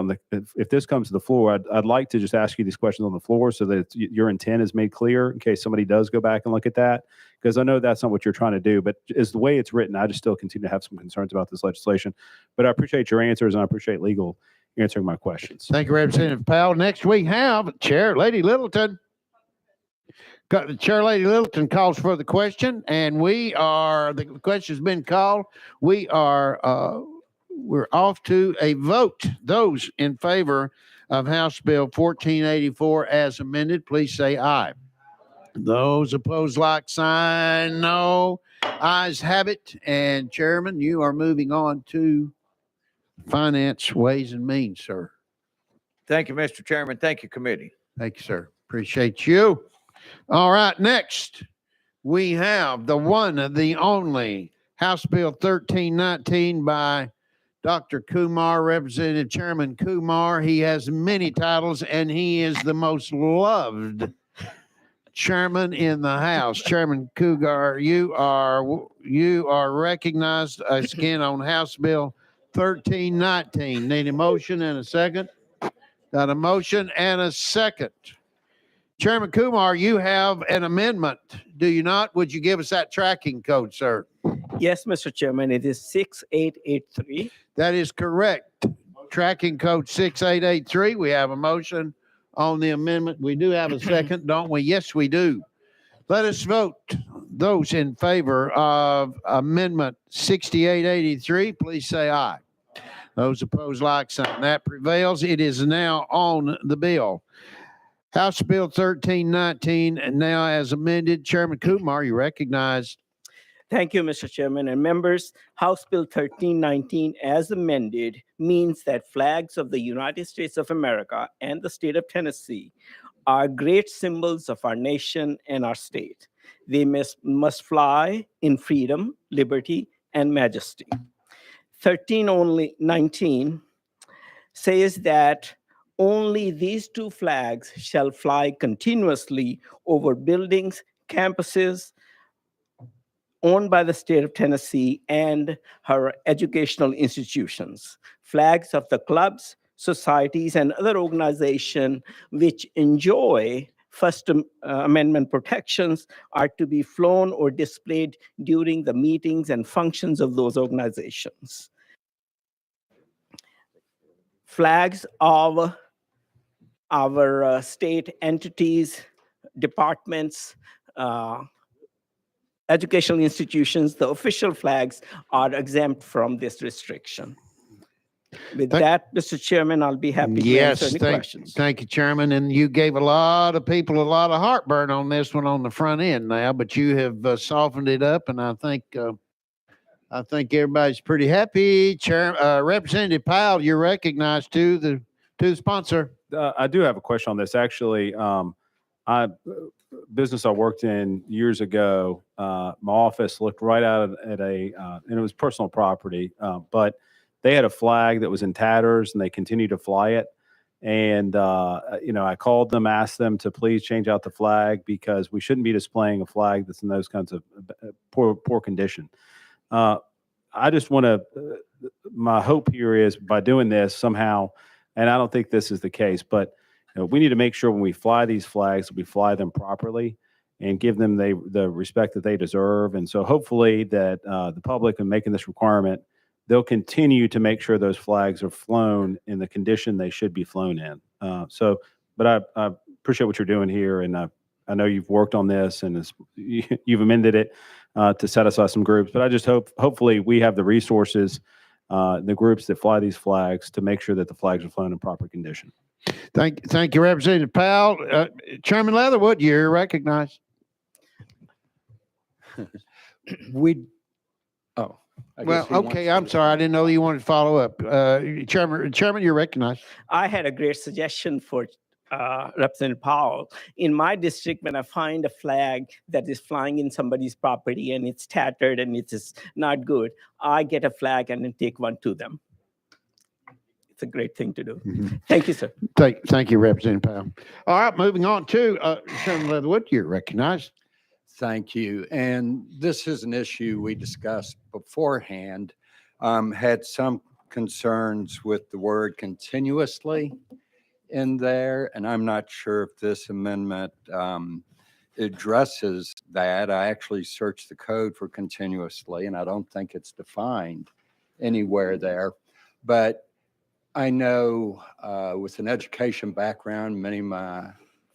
if this comes to the floor, I'd like to just ask you these questions on the floor so that your intent is made clear in case somebody does go back and look at that, because I know that's not what you're trying to do, but as the way it's written, I just still continue to have some concerns about this legislation. But I appreciate your answers, and I appreciate legal answering my questions. Thank you, Representative Powell. Next we have Chair Lady Littleton. Chair Lady Littleton calls for the question, and the question's been called. We're off to a vote. Those in favor of House Bill 1484 as amended, please say aye. Those opposed, like sign. No. Ayes have it. And Chairman, you are moving on to Finance, Ways and Means, sir. Thank you, Mr. Chairman. Thank you, committee. Thank you, sir. Appreciate you. All right, next we have the one, the only House Bill 1319 by Dr. Kumar, Representative Chairman Kumar. He has many titles, and he is the most loved chairman in the House. Chairman Kumar, you are recognized again on House Bill 1319. Need a motion and a second? Got a motion and a second. Chairman Kumar, you have an amendment, do you not? Would you give us that tracking code, sir? Yes, Mr. Chairman, it is 6883. That is correct. Tracking code 6883. We have a motion on the amendment. We do have a second, don't we? Yes, we do. Let us vote. Those in favor of Amendment 6883, please say aye. Those opposed, like sign. That prevails. It is now on the bill. House Bill 1319, and now as amended. Chairman Kumar, you recognized. Thank you, Mr. Chairman and members. House Bill 1319 as amended means that flags of the United States of America and the state of Tennessee are great symbols of our nation and our state. They must fly in freedom, liberty, and majesty. 1319 says that only these two flags shall fly continuously over buildings, campuses owned by the state of Tennessee and her educational institutions. Flags of the clubs, societies, and other organizations which enjoy First Amendment protections are to be flown or displayed during the meetings and functions of those organizations. Flags of our state entities, departments, educational institutions, the official flags are exempt from this restriction. With Thank- that, Mr. Chairman, I'll be happy to answer any questions. Thank you, Chairman. And you gave a lot of people a lot of heartburn on this one on the front end now, but you have softened it up, and I think everybody's pretty happy. Representative Powell, you're recognized to the sponsor. I do have a question on this. Actually, business I worked in years ago, my office looked right out at and it was personal property, but they had a flag that was in tatters and they continued to fly it. And, I called them, asked them to please change out the flag because we shouldn't be displaying a flag that's in those kinds of poor condition. I just want to, my hope here is by doing this somehow, and I don't think this is the case, but we need to make sure when we fly these flags, we fly them properly and give them the respect that they deserve. And so hopefully that the public, in making this requirement, they'll continue to make sure those flags are flown in the condition they should be flown in. But I appreciate what you're doing here, and I know you've worked on this and you've amended it to set aside some groups. But I just hopefully we have the resources, the groups that fly these flags, to make sure that the flags are flown in proper condition. Thank you, Representative Powell. Chairman Leatherwood, you're recognized. Well, okay, I'm sorry. I didn't know you wanted to follow up. Chairman, you're recognized. I had a great suggestion for Representative Powell. In my district, when I find a flag that is flying in somebody's property and it's tattered and it is not good, I get a flag and then take one to them. It's a great thing to do. Thank you, sir. Thank you, Representative Powell. All right, moving on to Chairman Leatherwood, you're recognized. Thank you. And this is an issue we discussed beforehand. Had some concerns with the word continuously in there, and I'm not sure if this amendment addresses that. I actually searched the code for continuously, and I don't think it's defined anywhere there. But I know with an education background, many of my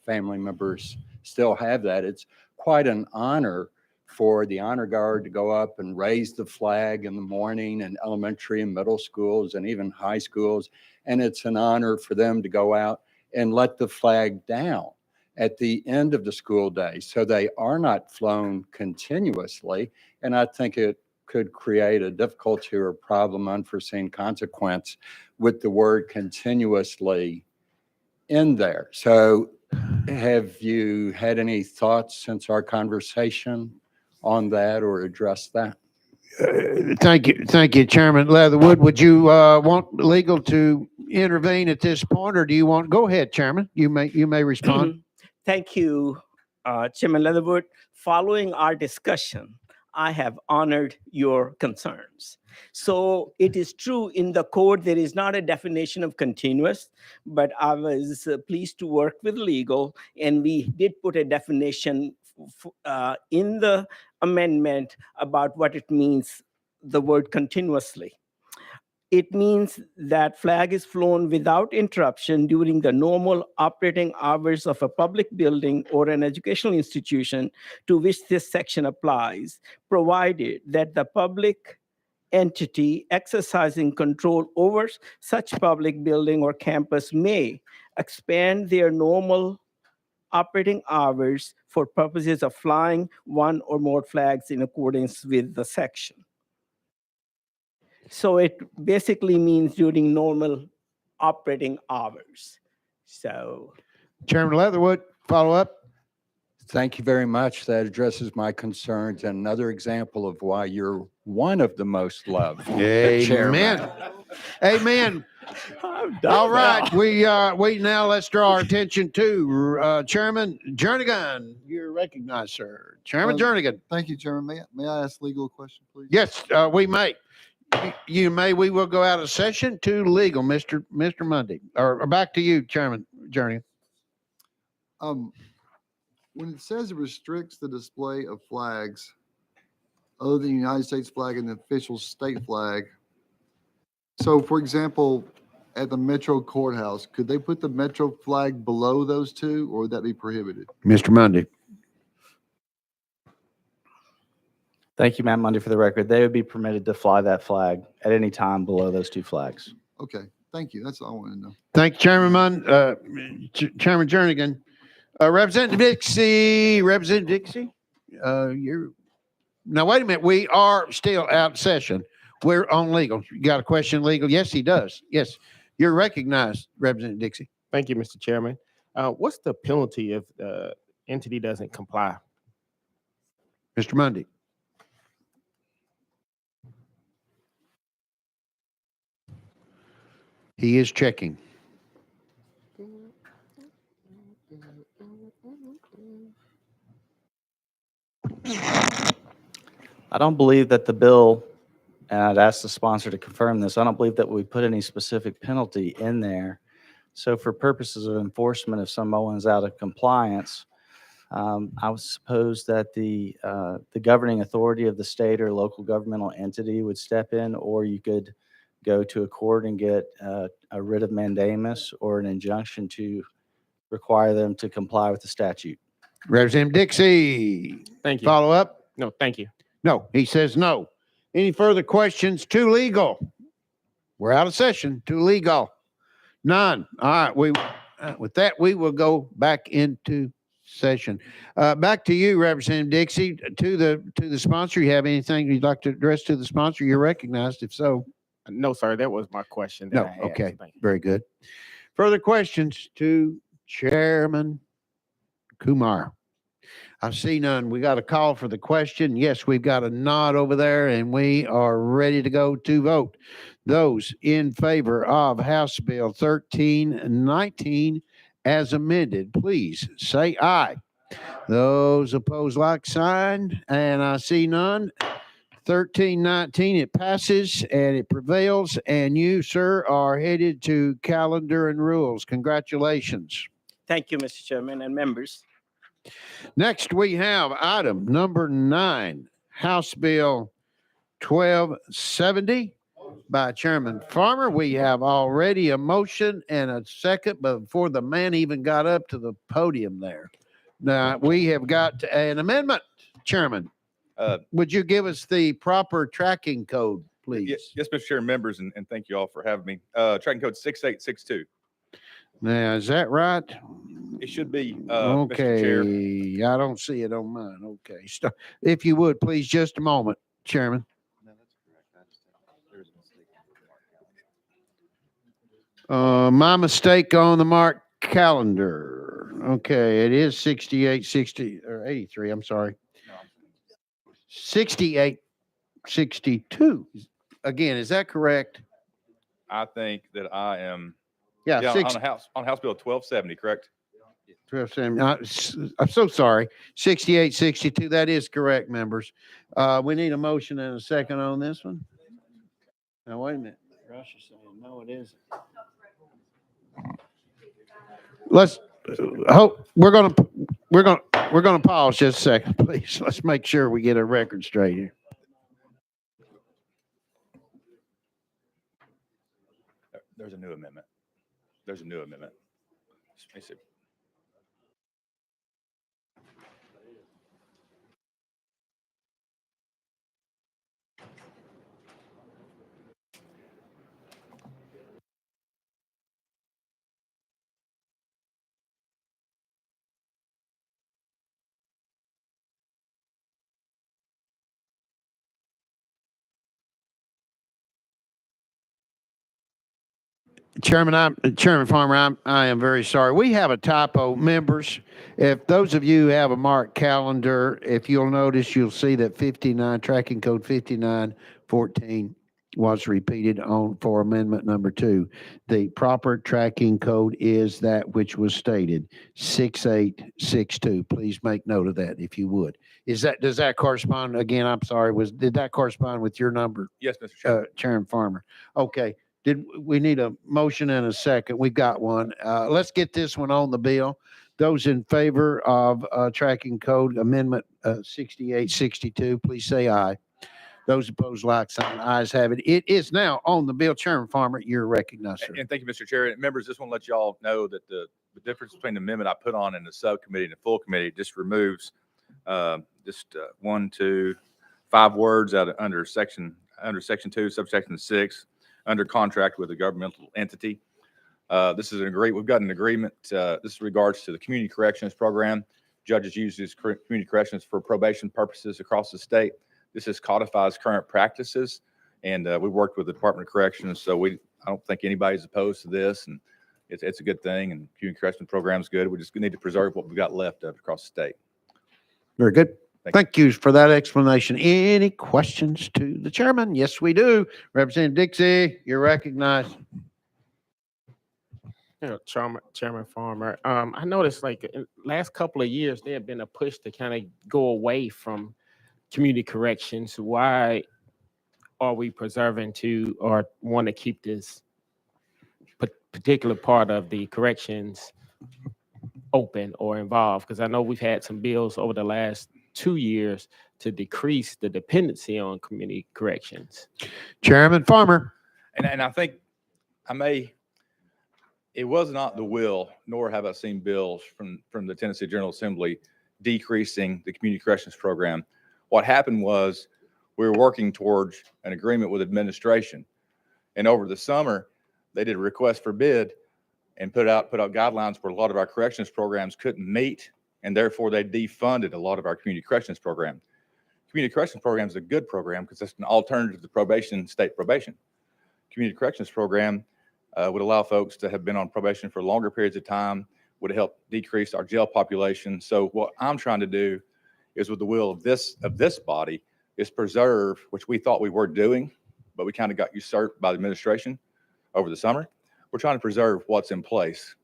family members still have that. It's quite an honor for the honor guard to go up and raise the flag in the morning in elementary and middle schools and even high schools. And it's an honor for them to go out and let the flag down at the end of the school day. So they are not flown continuously. And I think it could create a difficulty or a problem, unforeseen consequence with the word continuously in there. So have you had any thoughts since our conversation on that or addressed that? Thank you, Chairman Leatherwood. Would you want legal to intervene at this point, or do you want? Go ahead, Chairman. You may respond. Thank you, Chairman Leatherwood. Following our discussion, I have honored your concerns. So it is true in the code, there is not a definition of continuous, but I was pleased to work with legal, and we did put a definition in the amendment about what it means, the word continuously. It means that flag is flown without interruption during the normal operating hours of a public building or an educational institution to which this section applies, provided that the public entity exercising control over such public building or campus may expand their normal operating hours for purposes of flying one or more flags in accordance with the section. So it basically means during normal operating hours. So, Chairman Leatherwood, follow up. Thank you very much. That addresses my concerns, and another example of why you're one of the most loved. Amen. Amen. All right, we now let's draw our attention to Chairman Jernigan. You're recognized, sir. Chairman Jernigan. Thank you, Chairman. May I ask legal a question, please? Yes, we may. You may. We will go out of session to legal, Mr. Monday, or back to you, Chairman Jernigan. When it says it restricts the display of flags other than the United States flag and the official state flag. So, for example, at the Metro Courthouse, could they put the Metro flag below those two, or would that be prohibited? Mr. Monday. Thank you, Matt Mundy, for the record. They would be permitted to fly that flag at any time below those two flags. Okay, thank you. That's all I want to know. Thank you, Chairman Chairman Jernigan. Representative Dixie, you're, now wait a minute. We are still out of session. We're on legal. You got a question legal? Yes, he does. Yes, you're recognized, Representative Dixie. Thank you, Mr. Chairman. What's the penalty if the entity doesn't comply? Mr. Mundy. He is checking. I don't believe that the bill, and I'd ask the sponsor to confirm this, I don't believe that we put any specific penalty in there. So for purposes of enforcement, if someone's out of compliance, I would suppose that the governing authority of the state or local governmental entity would step in, or you could go to a court and get a writ of mandamus or an injunction to require them to comply with the statute. Representative Dixie. Thank you. Follow up? No, thank you. No, he says no. Any further questions to legal? We're out of session to legal. None. All right. With that, we will go back into session. Back to you, Representative Dixie. To the sponsor, you have anything you'd like to address to the sponsor? You're recognized, if so. No, sir. That was my question. that No. I had. Okay. Thank you. Very good. Further questions to Chairman Kumar? I see none. We got a call for the question. Yes, we've got a nod over there, and we are ready to go to vote. Those in favor of House Bill 1319 as amended, please say aye. Those opposed, like sign, and I see none. 1319, it passes and it prevails, and you, sir, are headed to calendar and rules. Congratulations. Thank you, Mr. Chairman and members. Next, we have item number 9, House Bill 1270 by Chairman Farmer. We have already a motion and a second, but before the man even got up to the podium there. Now, we have got an amendment, Chairman. Would you give us the proper tracking code, please? Yes, Mr. Chair, members, and thank you all for having me. Tracking code 6862. Now, is that right? It should be, Mr. Chair. Okay, I don't see it on mine. Okay, if you would, please, just a moment, Chairman. My mistake on the marked calendar. Okay, it is 6860 or 83. I'm sorry. 6862. Again, is that correct? I think that I am. Yeah, on House Bill 1270, correct? 1270. I'm so sorry. 6862. That is correct, members. We need a motion and a second on this one. Now, wait a minute. Rush is saying, no, it isn't. Let's hope we're gonna pause just a second, please. Let's make sure we get a record straight here. There's a new amendment. Let me see. Chairman Farmer, I am very sorry. We have a typo, members. If those of you who have a marked calendar, if you'll notice, you'll see that 59, tracking code 5914 was repeated for amendment number 2. The proper tracking code is that which was stated, 6862. Please make note of that if you would. Does that correspond? Again, I'm sorry. Did that correspond with your number? Yes, Mr. Chairman. Chairman Farmer. Okay. Did we need a motion and a second? We've got one. Let's get this one on the bill. Those in favor of tracking code amendment 6862, please say aye. Those opposed, like sign. Ayes have it. It is now on the bill. Chairman Farmer, you're recognized, sir. And thank you, Mr. Chair. And members, just want to let you all know that the difference between the amendment I put on in the subcommittee and the full committee just removes 5 words under section 2, subsection 6. under contract with a governmental entity. This is we've got an agreement. This is regards to the community corrections program. Judges use these community corrections for probation purposes across the state. This is codifies current practices, and we worked with the Department of Corrections, so I don't think anybody's opposed to this, and it's a good thing, and community corrections program is good. We just need to preserve what we've got left of across the state. Very good. Thank you for that explanation. Any questions to the chairman? Yes, we do. Representative Dixie, you're recognized. Chairman Farmer, I noticed like in the last couple of years, there have been a push to kind of go away from community corrections. Why are we preserving to or want to keep this particular part of the corrections open or involved? Because I know we've had some bills over the last 2 years to decrease the dependency on community corrections. Chairman Farmer. And I think it was not the will, nor have I seen bills from the Tennessee General Assembly decreasing the community corrections program. What happened was we were working towards an agreement with administration. And over the summer, they did a request for bid and put out guidelines where a lot of our corrections programs couldn't meet, and therefore they defunded a lot of our community corrections program. Community corrections program is a good program because it's an alternative to probation, state probation. Community corrections program would allow folks to have been on probation for longer periods of time, would help decrease our jail population. So what I'm trying to do is, with the will of this body, is preserve, which we thought we were doing, but we kind of got usurped by the administration over the summer. We're trying to preserve what's in place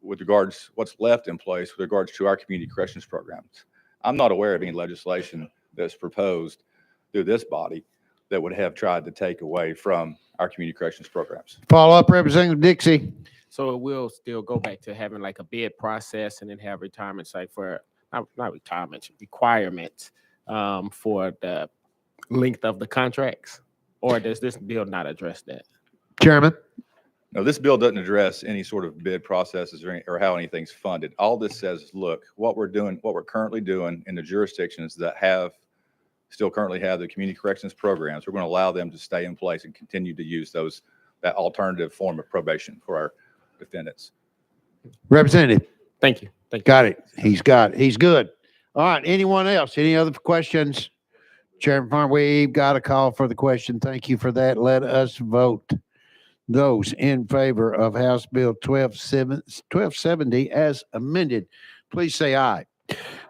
with regards, what's left in place with regards to our community corrections programs. I'm not aware of any legislation that's proposed through this body that would have tried to take away from our community corrections programs. Follow up, Representative Dixie. So it will still go back to having like a bid process and then have retirement site for not retirement requirements for the length of the contracts, or does this bill not address that? Chairman. No, this bill doesn't address any sort of bid processes or how anything's funded. All this says is, look, what we're currently doing in the jurisdictions that still currently have the community corrections programs, we're going to allow them to stay in place and continue to use that alternative form of probation for our defendants. Representative. Thank you. Got it. He's good. All right. Anyone else? Any other questions? Chairman Farmer, we've got a call for the question. Thank you for that. Let us vote. Those in favor of House Bill 1270 as amended, please say aye.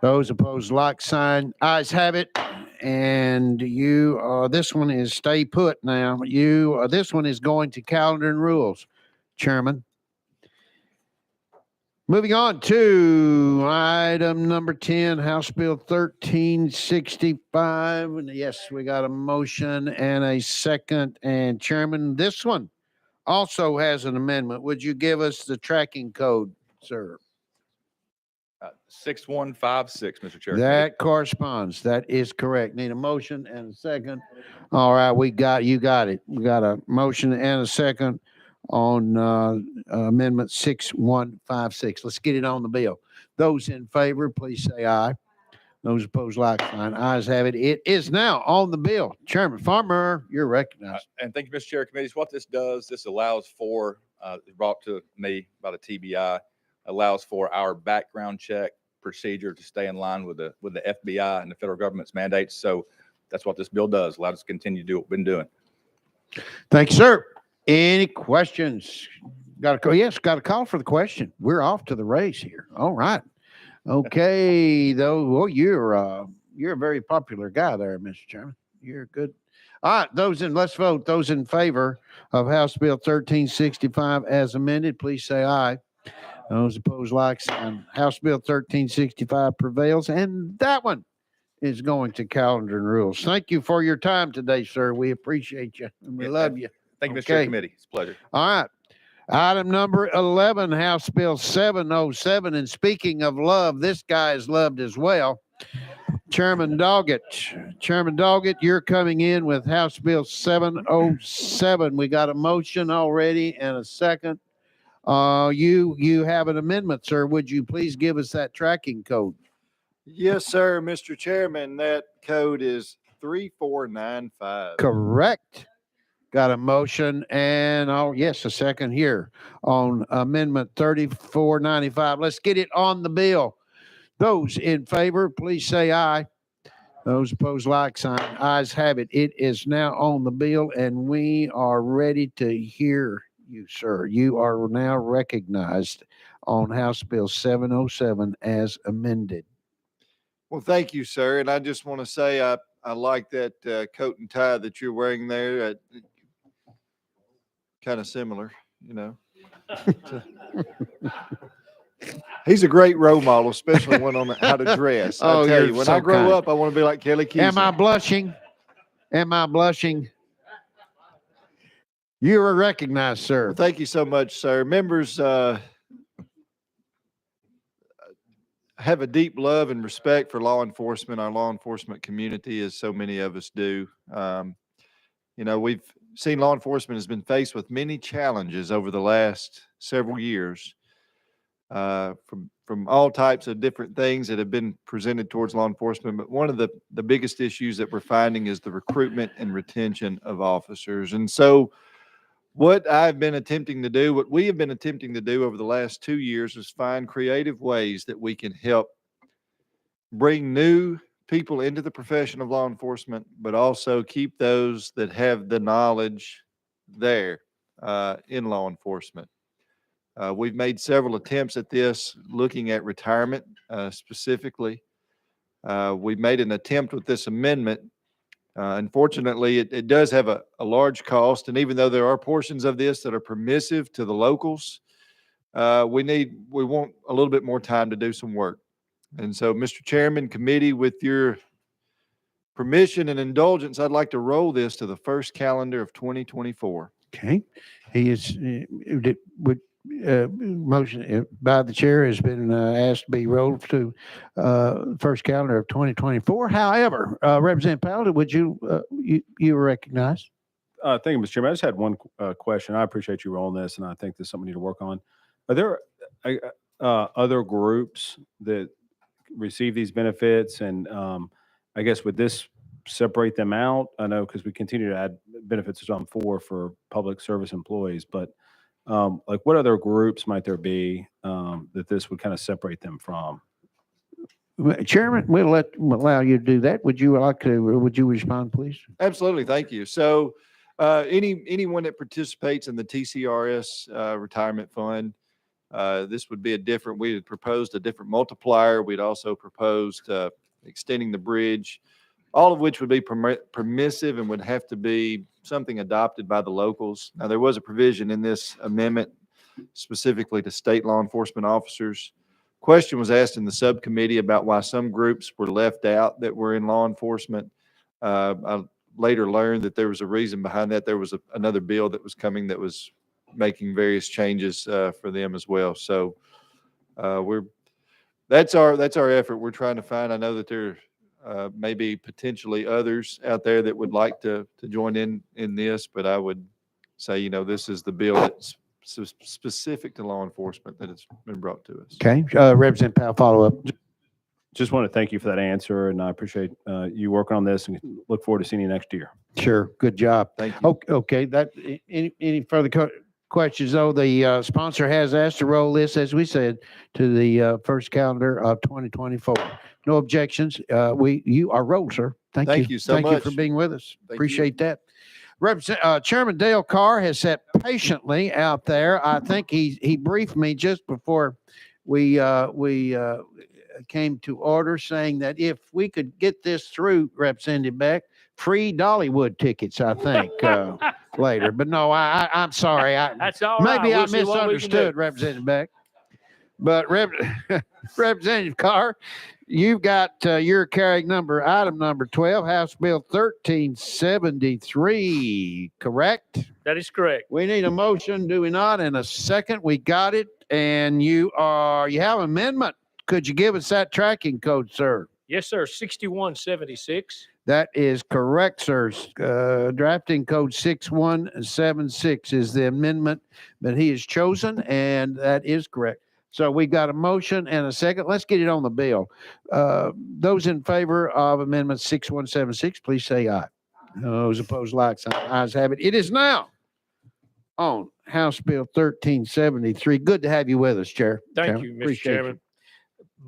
Those opposed, like sign. Ayes have it. And this one is stay put now. This one is going to calendar and rules, Chairman. Moving on to item number 10, House Bill 1365. And yes, we got a motion and a second. And Chairman, this one also has an amendment. Would you give us the tracking code, sir? 6156, Mr. Chair. That corresponds. That is correct. Need a motion and a second. All right, you got it. We got a motion and a second on amendment 6156. Let's get it on the bill. Those in favor, please say aye. Those opposed, like sign. Ayes have it. It is now on the bill. Chairman Farmer, you're recognized. And thank you, Mr. Chair. Committees, what this does, this allows for, brought to me by the TBI, allows for our background check procedure to stay in line with the FBI and the federal government's mandates. So that's what this bill does. Allows us to continue to do what we've been doing. Thank you, sir. Any questions? Got a call for the question. We're off to the race here. All right. Okay, though. Well, you're a very popular guy there, Mr. Chairman. You're good. All right, let's vote. Those in favor of House Bill 1365 as amended, please say aye. Those opposed, like sign. House Bill 1365 prevails, and that one is going to calendar and rules. Thank you for your time today, sir. We appreciate you, and we love you. Thank you, Mr. Chair. Committee. It's a pleasure. All right. Item number 11, House Bill 707. And speaking of love, this guy is loved as well. Chairman Doggett. Chairman Doggett, you're coming in with House Bill 707. We got a motion already and a second. You have an amendment, sir. Would you please give us that tracking code? Yes, sir, Mr. Chairman. That code is 3495. Correct. Got a motion and, oh, yes, a second here on Amendment 3495. Let's get it on the bill. Those in favor, please say aye. Those opposed, like sign. Ayes have it. It is now on the bill, and we are ready to hear you, sir. You are now recognized on House Bill 707 as amended. Well, thank you, sir. And I just want to say I like that coat and tie that you're wearing there. Kind of similar, you know. He's a great role model, especially one on how to dress. Oh, I tell you're you, when so I grow kind. up, I want to be like Kelly Keesley. Am I blushing? Am I blushing? You are recognized, sir. Well, thank you so much, sir. Members, have a deep love and respect for law enforcement, our law enforcement community, as so many of us do. You know, we've seen law enforcement has been faced with many challenges over the last several years, from all types of different things that have been presented towards law enforcement. But one of the biggest issues that we're finding is the recruitment and retention of officers. And so what I've been attempting to do, what we have been attempting to do over the last 2 years is find creative ways that we can help bring new people into the profession of law enforcement, but also keep those that have the knowledge there in law enforcement. We've made several attempts at this, looking at retirement specifically. We've made an attempt with this amendment. Unfortunately, it does have a large cost, and even though there are portions of this that are permissive to the locals, we want a little bit more time to do some work. And so, Mr. Chairman, committee, with your permission and indulgence, I'd like to roll this to the first calendar of 2024. Okay. He is, motion by the chair has been asked to be rolled to first calendar of 2024. However, Representative Paladin, would you were recognized? Thank you, Mr. Chairman. I just had one question. I appreciate you rolling this, and I think there's something we need to work on. Are there other groups that receive these benefits? And I guess would this separate them out? I know because we continue to add benefits on for public service employees, but like what other groups might there be that this would kind of separate them from? Chairman, we'll allow you to do that. Would you respond, please? Absolutely. Thank you. So anyone that participates in the TCRS retirement fund, this would be we had proposed a different multiplier. We'd also proposed extending the bridge, all of which would be permissive and would have to be something adopted by the locals. Now, there was a provision in this amendment specifically to state law enforcement officers. Question was asked in the subcommittee about why some groups were left out that were in law enforcement. I later learned that there was a reason behind that. There was another bill that was coming that was making various changes for them as well. So that's our effort. We're trying to find. I know that there maybe potentially others out there that would like to join in this, but I would say, this is the bill that's specific to law enforcement that has been brought to us. Okay, Representative Powell, follow up. Just want to thank you for that answer, and I appreciate you working on this, and look forward to seeing you next year. Sure, good job. Thank you. Okay, any further questions? Though the sponsor has asked to roll this, as we said, to the first calendar of 2024. No objections. You are rolled, sir. Thank you. Thank you so Thank much. you for being with us. Thank Appreciate that. Chairman Dale Carr has sat patiently out there. I think he briefed me just before we came to order, saying that if we could get this through, Representative Beck, free Dollywood tickets, I think, later. But no, I'm sorry. That's all right. Maybe I We'll see what we can do. misunderstood, Representative Beck. But Representative Carr, you've got your carrying number, item number 12, House Bill 1373, correct? That is correct. We need a motion, do we not? In a second, we got it. And you have an amendment. Could you give us that tracking code, sir? Yes, sir. 6176. That is correct, sir. Drafting code 6176 is the amendment that he has chosen, and that is correct. So we got a motion and a second. Let's get it on the bill. Those in favor of Amendment 6176, please say aye. Those opposed, like sign. Ayes have it. It is now on House Bill 1373. Good to have you with us, Chair. Thank Chairman. you, Mr. Appreciate Chairman.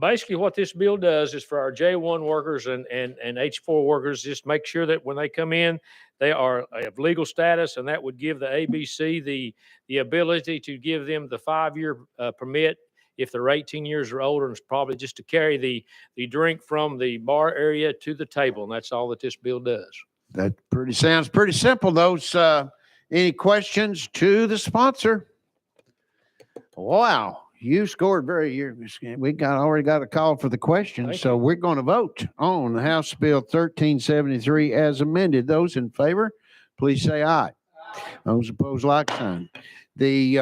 Basically, what this bill does is for our J1 workers and H4 workers, just make sure that when they come in, they are of legal status, and that would give the ABC the ability to give them the 5-year permit if they're 18 years or older, and it's probably just to carry the drink from the bar area to the table, and that's all that this bill does. That sounds pretty simple. Those any questions to the sponsor? Wow, you scored we already got a call for the question, Thank so we're going to vote on House Bill 1373 as amended. Those in favor, please say aye. Those opposed, like sign. The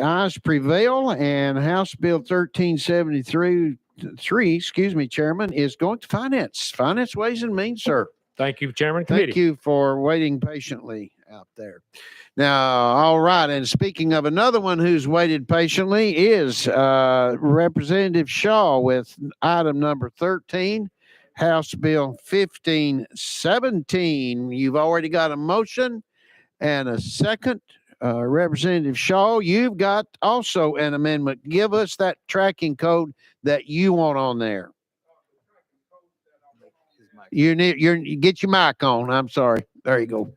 ayes prevail, and House Bill 1373, Chairman, is going to Finance, Ways and Means, sir. Thank you, Chairman. Committee. Thank you for waiting patiently out there. Now, all right. And speaking of another one who's waited patiently is Representative Shaw with item number 13, House Bill 1517. You've already got a motion and a second. Representative Shaw, you've got also an amendment. Give us that tracking code that you want on there. You get your mic on. I'm sorry. There you go.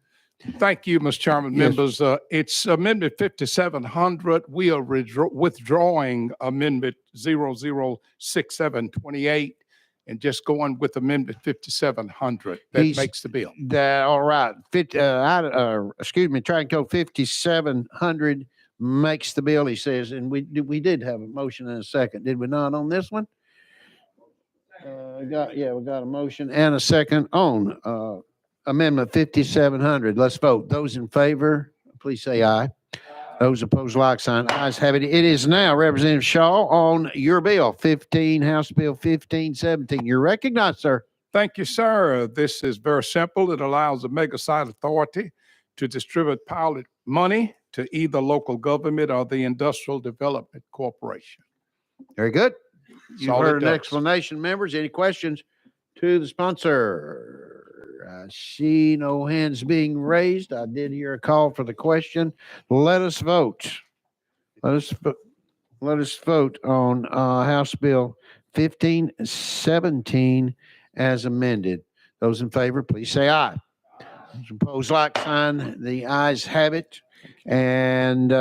Thank you, Mr. Chairman. Yes. Members, it's Amendment 5700. We are withdrawing Amendment 006728 and just going with Amendment 5700. That He's- makes the bill. All right. Tracking code 5700 makes the bill, he says, and we did have a motion and a second, did we not, on this one? We got a motion and a second on Amendment 5700. Let's vote. Those in favor, please say aye. Those opposed, like sign. Ayes have it. It is now Representative Shaw on your bill, House Bill 1517. You're recognized, sir. Thank you, sir. This is very simple. It allows the Mega Site Authority to distribute pilot money to either local government or the Industrial Development Corporation. Very good. That's You've all it heard an does. explanation, members. Any questions to the sponsor? I see no hands being raised. I did hear a call for the question. Let us vote. Let us vote on House Bill 1517 as amended. Those in favor, please say aye. Those opposed, like sign. The ayes have it. And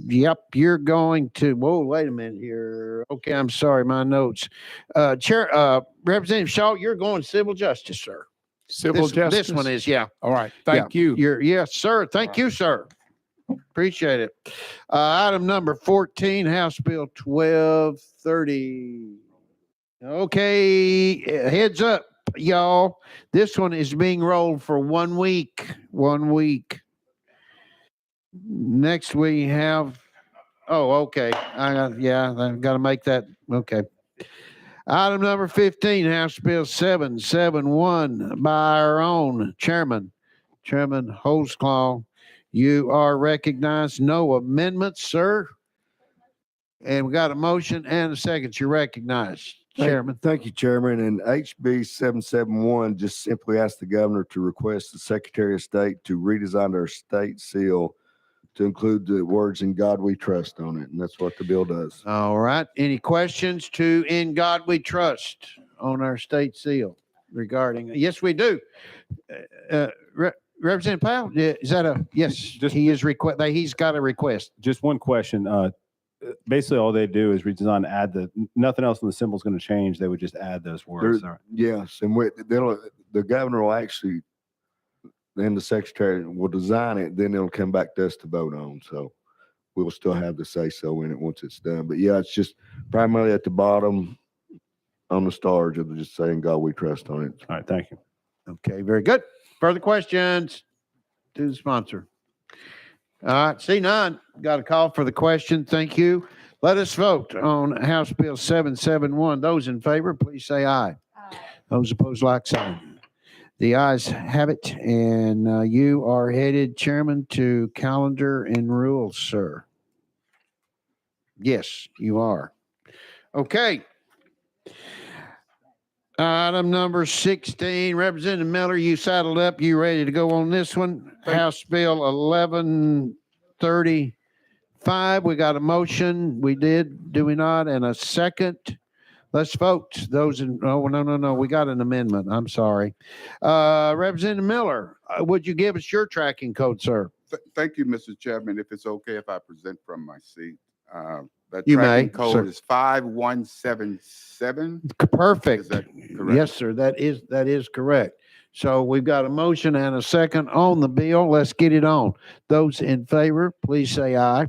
yep, you're going to, whoa, wait a minute here. Okay, I'm sorry, my notes. Representative Shaw, you're going civil justice, sir. Civil This justice? one is, yeah. All right. Thank you. Yes, sir. Thank you, sir. Appreciate it. Item number 14, House Bill 1230. Okay, heads up, y'all. This one is being rolled for 1 week. 1 week. Next we have, okay. I've got to make that, okay. Item number 15, House Bill 771 by our own Chairman Holtzclaw. You are recognized. No amendments, sir. And we got a motion and a second. You're recognized, Chairman. Thank you, Chairman. And HB 771 just simply asks the governor to request the Secretary of State to redesign our state seal to include the words "In God We Trust" on it. And that's what the bill does. All right. Any questions to "In God We Trust" on our state seal regarding? Yes, we do. Representative Powell, is that yes? He's got a request. Just one question. Basically, all they do is redesign, nothing else in the symbol is going to change. They would just add those words. Yes, and the governor will actually, then the secretary will design it, then it'll come back to us to vote on. So we'll still have the say so in it once it's done. But yeah, it's just primarily at the bottom on the stars of just saying "God We Trust" on it. All right, thank you. Okay, very good. Further questions to the sponsor? All right, see none. Got a call for the question. Thank you. Let us vote on House Bill 771. Those in favor, please say aye. Those opposed, like sign. The ayes have it, and you are headed, Chairman, to calendar and rules, sir. Yes, you are. Okay. Item number 16, Representative Miller, you saddled up. You ready to go on this one? House Bill 1135. We got a motion. We did, do we not? And a second. Let's vote. Those in, oh, no. We got an amendment. I'm sorry. Representative Miller, would you give us your tracking code, sir? Thank you, Mr. Chairman. If it's okay if I present from my seat. That You tracking may, code sir. is 5177. Perfect. Is that correct? Yes, sir. That is correct. So we've got a motion and a second on the bill. Let's get it on. Those in favor, please say aye.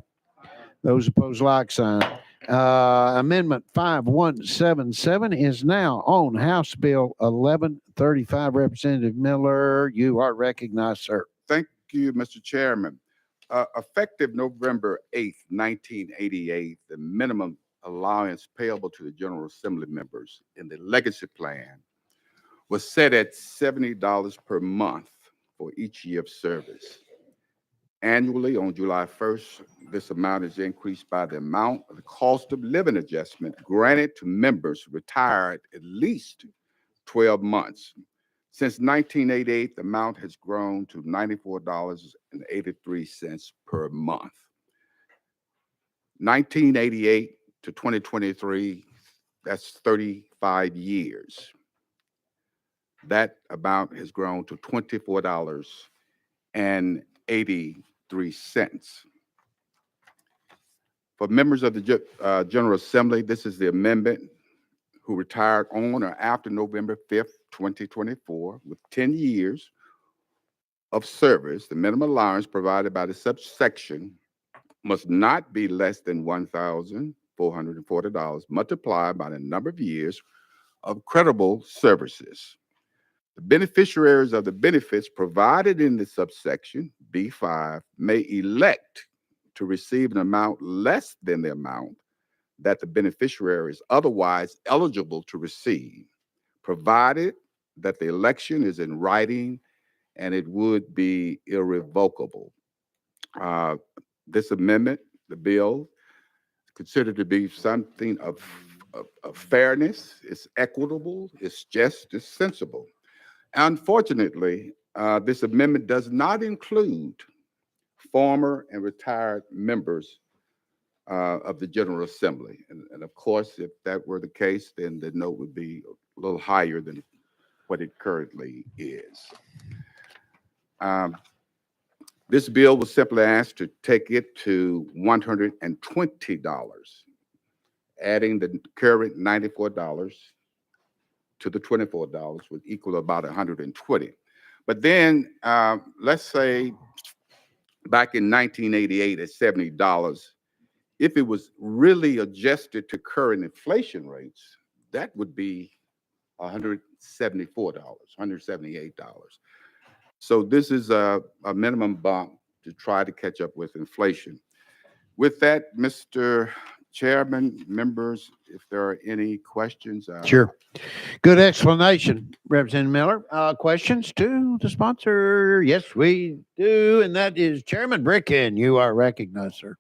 Those opposed, like sign. Amendment 5177 is now on House Bill 1135. Representative Miller, you are recognized, sir. Thank you, Mr. Chairman. Effective November 8th, 1988, the minimum allowance payable to the General Assembly members in the legacy plan was set at $70 per month for each year of service. Annually, on July 1st, this amount is increased by the amount of the cost of living adjustment granted to members retired at least 12 months. Since 1988, the amount has grown to $94.83 per month. 1988 to 2023, that's 35 years. That amount has grown to $24.83. For members of the General Assembly, this is the amendment who retired on or after November 5th, 2024, with 10 years of service. The minimum allowance provided by the subsection must not be less than $1,440 multiplied by the number of years of credible services. The beneficiaries of the benefits provided in the subsection B5 may elect to receive an amount less than the amount that the beneficiary is otherwise eligible to receive, provided that the election is in writing and it would be irrevocable. This amendment, the bill, is considered to be something of fairness, it's equitable, it's just, it's sensible. Unfortunately, this amendment does not include former and retired members of the General Assembly. And of course, if that were the case, then the note would be a little higher than what it currently is. This bill was simply asked to take it to $120, adding the current $94 to the $24 would equal about $120. But then let's say back in 1988 at $70, if it was really adjusted to current inflation rates, that would be $174, $178. So this is a minimum bump to try to catch up with inflation. With that, Mr. Chairman, members, if there are any questions. Sure. Good explanation, Representative Miller. Questions to the sponsor? Yes, we do. And that is Chairman Bricken. You are recognized, sir.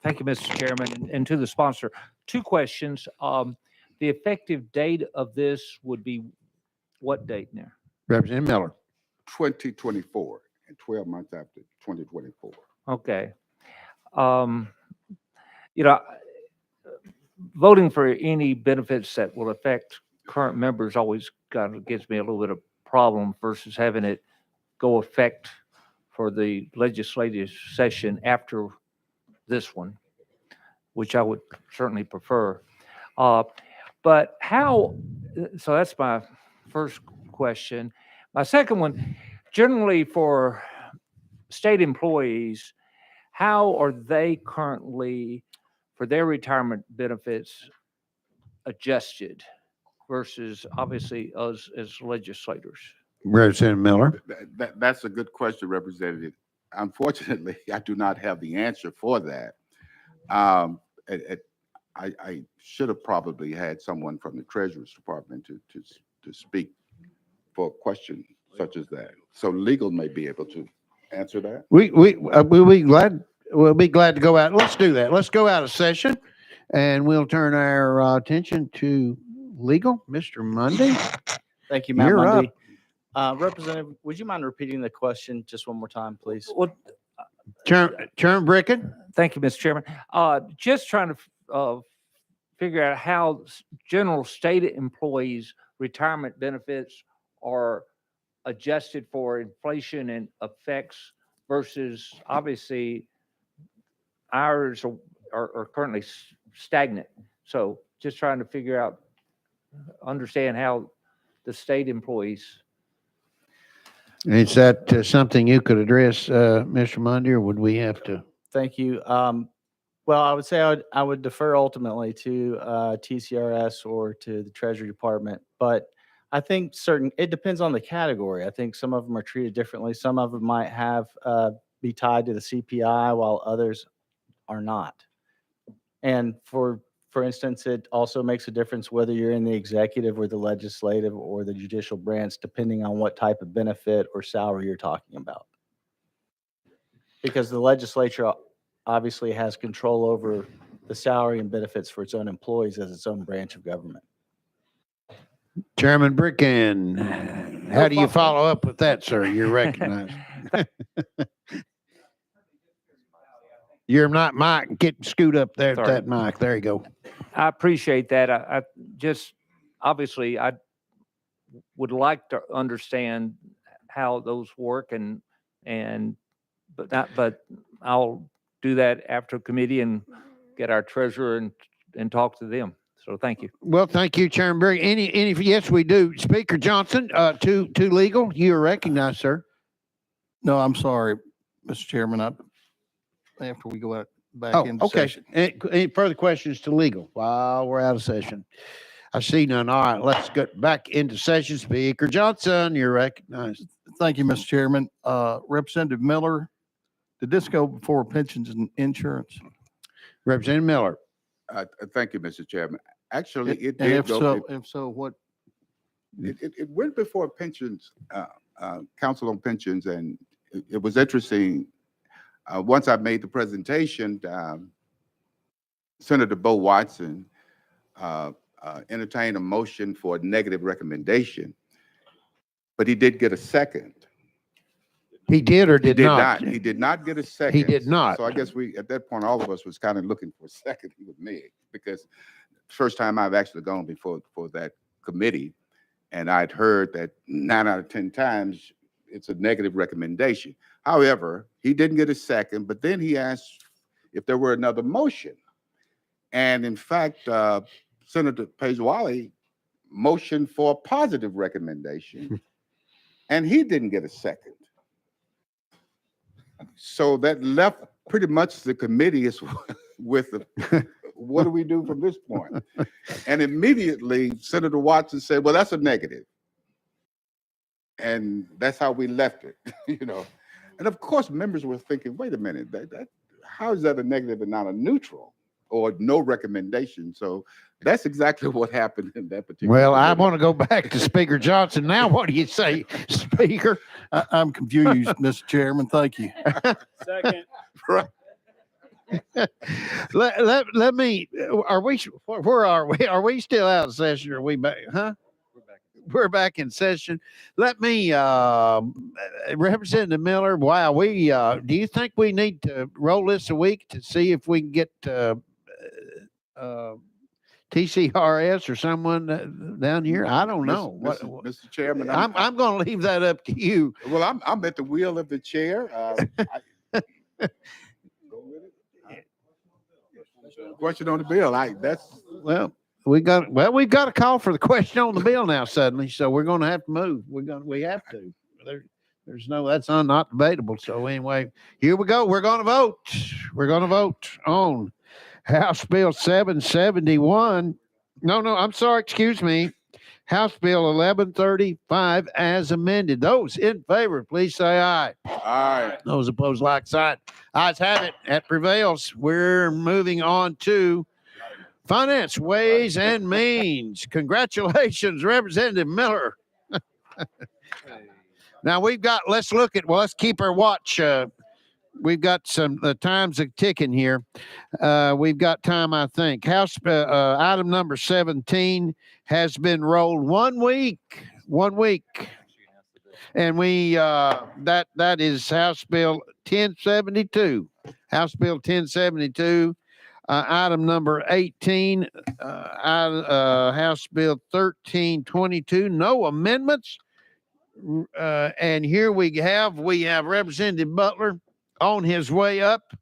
Thank you, Mr. Chairman. And to the sponsor, two questions. The effective date of this would be what date now? Representative Miller. 2024 and 12 months after 2024. Okay. You know, voting for any benefits that will affect current members always kind of gives me a little bit of problem versus having it go effect for the legislative session after this one, which I would certainly prefer. But how, so that's my first question. My second one, generally for state employees, how are they currently, for their retirement benefits, adjusted versus obviously us as legislators? Representative Miller. That's a good question, Representative. Unfortunately, I do not have the answer for that. I should have probably had someone from the Treasurer's Department to speak for a question such as that. So legal may be able to answer that. We'll be glad to go out. Let's do that. Let's go out of session and we'll turn our attention to Legal, Mr. Monday. Thank you, Matt You're Mundy. Representative, would you mind repeating the question just one more time, please? Well, Chairman Bricken. thank you, Mr. Chairman. Just trying to figure out how general state employees' retirement benefits are adjusted for inflation and effects versus obviously ours are currently stagnant. So just trying to figure out, understand how the state employees. Is that something you could address, Mr. Mundy, or would we have to? Thank you. Well, I would say I would defer ultimately to TCRS or to the Treasury Department, but I think it depends on the category. I think some of them are treated differently. Some of them might have be tied to the CPI while others are not. And for instance, it also makes a difference whether you're in the executive or the legislative or the judicial branch, depending on what type of benefit or salary you're talking about. Because the legislature obviously has control over the salary and benefits for its own employees as its own branch of government. Chairman Bricken, how do you follow up with that, sir? You're recognized. You're not Mike. Get scoot up there at Sorry. that mic. There you go. I appreciate that. I just, obviously, I would like to understand how those work but I'll do that after committee and get our treasurer and talk to them. So thank you. Well, thank you, Chairman Bricken. Any, yes, we do. Speaker Johnson, to legal, you are recognized, sir. No, I'm sorry, Mr. Chairman. After we go out back into Okay. session. Any further questions to legal while we're out of session? I see none. All right, let's get back into session. Speaker Johnson, you're recognized. Thank you, Mr. Chairman. Representative Miller, did this go before pensions and insurance? Representative Miller. Thank you, Mr. Chairman. Actually, it And did if go. so, if so, what? It went before pensions, Council on Pensions, and it was interesting. Once I made the presentation, Senator Bo Watson entertained a motion for a negative recommendation, but he did get a second. He did or did not? He did not get a second. He did not. So I guess at that point, all of us was kind of looking for a second with me, because first time I've actually gone before that committee, and I'd heard that 9 out of 10 times it's a negative recommendation. However, he didn't get a second, but then he asked if there were another motion. And in fact, Senator Page-Wally motioned for a positive recommendation, and he didn't get a second. So that left pretty much the committee is with what do we do from this point? And immediately Senator Watson said, well, that's a negative. And that's how we left it, you know. And of course, members were thinking, wait a minute, how is that a negative and not a neutral or no recommendation? So that's exactly what happened in that particular. Well, I want to go back to Speaker Johnson. Now, what do you say, Speaker? I'm confused, Mr. Chairman. Thank you. Second. Right. Let me, where are we? Are we still out of session? Are we back? Huh? We're back in session. Let me, Representative Miller, wow, do you think we need to roll this a week to see if we can get TCRS or someone down here? I don't know. Mr. Chairman, I'm going to leave that up to you. Well, I'm at the wheel of the chair. Question on the bill. We've got a call for the question on the bill now suddenly, so we're going to have to move. We have to. There's no, that's not debatable. So anyway, here we go. We're going to vote. We're going to vote on House Bill 771. No, I'm sorry. Excuse me. House Bill 1135 as amended. Those in favor, please say aye. Aye. Those opposed, like sign. Ayes have it. That prevails. We're moving on to Finance, Ways, and Means. Congratulations, Representative Miller. Now let's keep our watch, we've got the time's a ticking here. We've got time, I think. Item number 17 has been rolled 1 week. 1 week. And that is House Bill 1072. House Bill 1072. Item number 18, House Bill 1322. No amendments. And here we have Representative Butler on his way up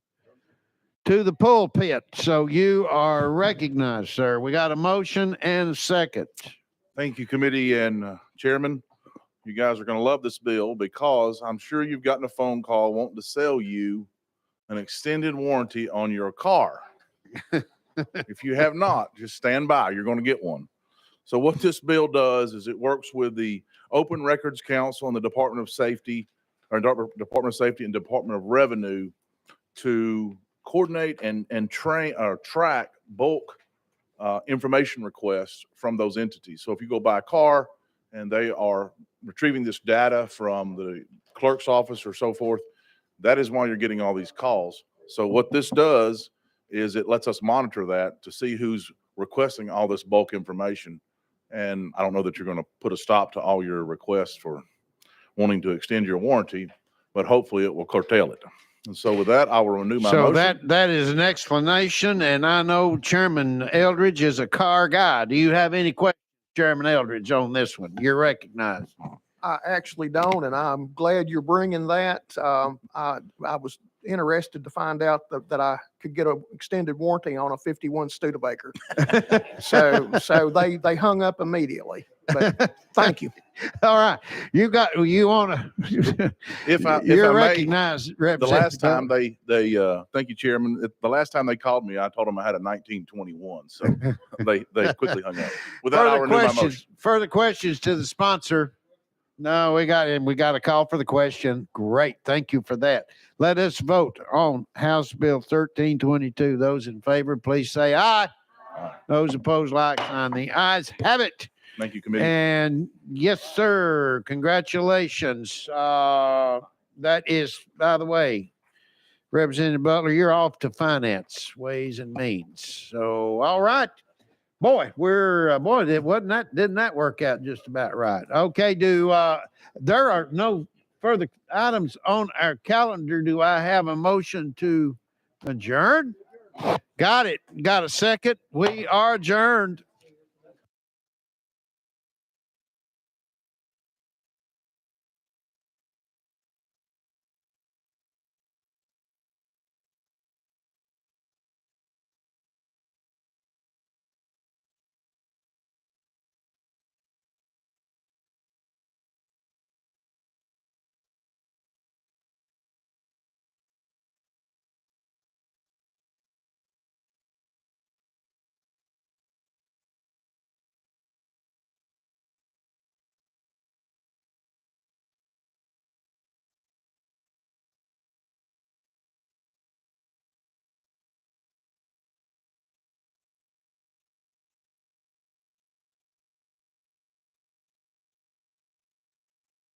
to the pulpit. So you are recognized, sir. We got a motion and a second. Thank you, committee and chairman. You guys are going to love this bill because I'm sure you've gotten a phone call wanting to sell you an extended warranty on your car. If you have not, just stand by. You're going to get one. So what this bill does is it works with the Open Records Council and the Department of Safety, or Department of Safety and Department of Revenue to coordinate and train or track bulk information requests from those entities. So if you go buy a car and they are retrieving this data from the clerk's office or so forth, that is why you're getting all these calls. So what this does is it lets us monitor that to see who's requesting all this bulk information. And I don't know that you're going to put a stop to all your requests for wanting to extend your warranty, but hopefully it will curtail it. And so with that, I will renew my So motion. that is an explanation, and I know Chairman Eldridge is a car guy. Do you have any questions, Chairman Eldridge, on this one? You're recognized. I actually don't, and I'm glad you're bringing that. I was interested to find out that I could get an extended warranty on a 51 Studebaker. So they hung up immediately. But thank you. All right, you want to? If I you're may, recognized, the last time they thank you, Chairman. The last time they called me, I told them I had a 1921, so they quickly hung up. With that, I'll renew my motion. Further questions to the sponsor? No, we got a call for the question. Great, thank you for that. Let us vote on House Bill 1322. Those in favor, please say aye. Those opposed, like sign. The ayes have it. Thank you, committee. And yes, sir. Congratulations. That is, by the way, Representative Butler, you're off to Finance, Ways and Means. So, all right. Boy, didn't that work out just about right? Okay, there are no further items on our calendar. Do I have a motion to adjourn? Got it. Got a second. We are adjourned.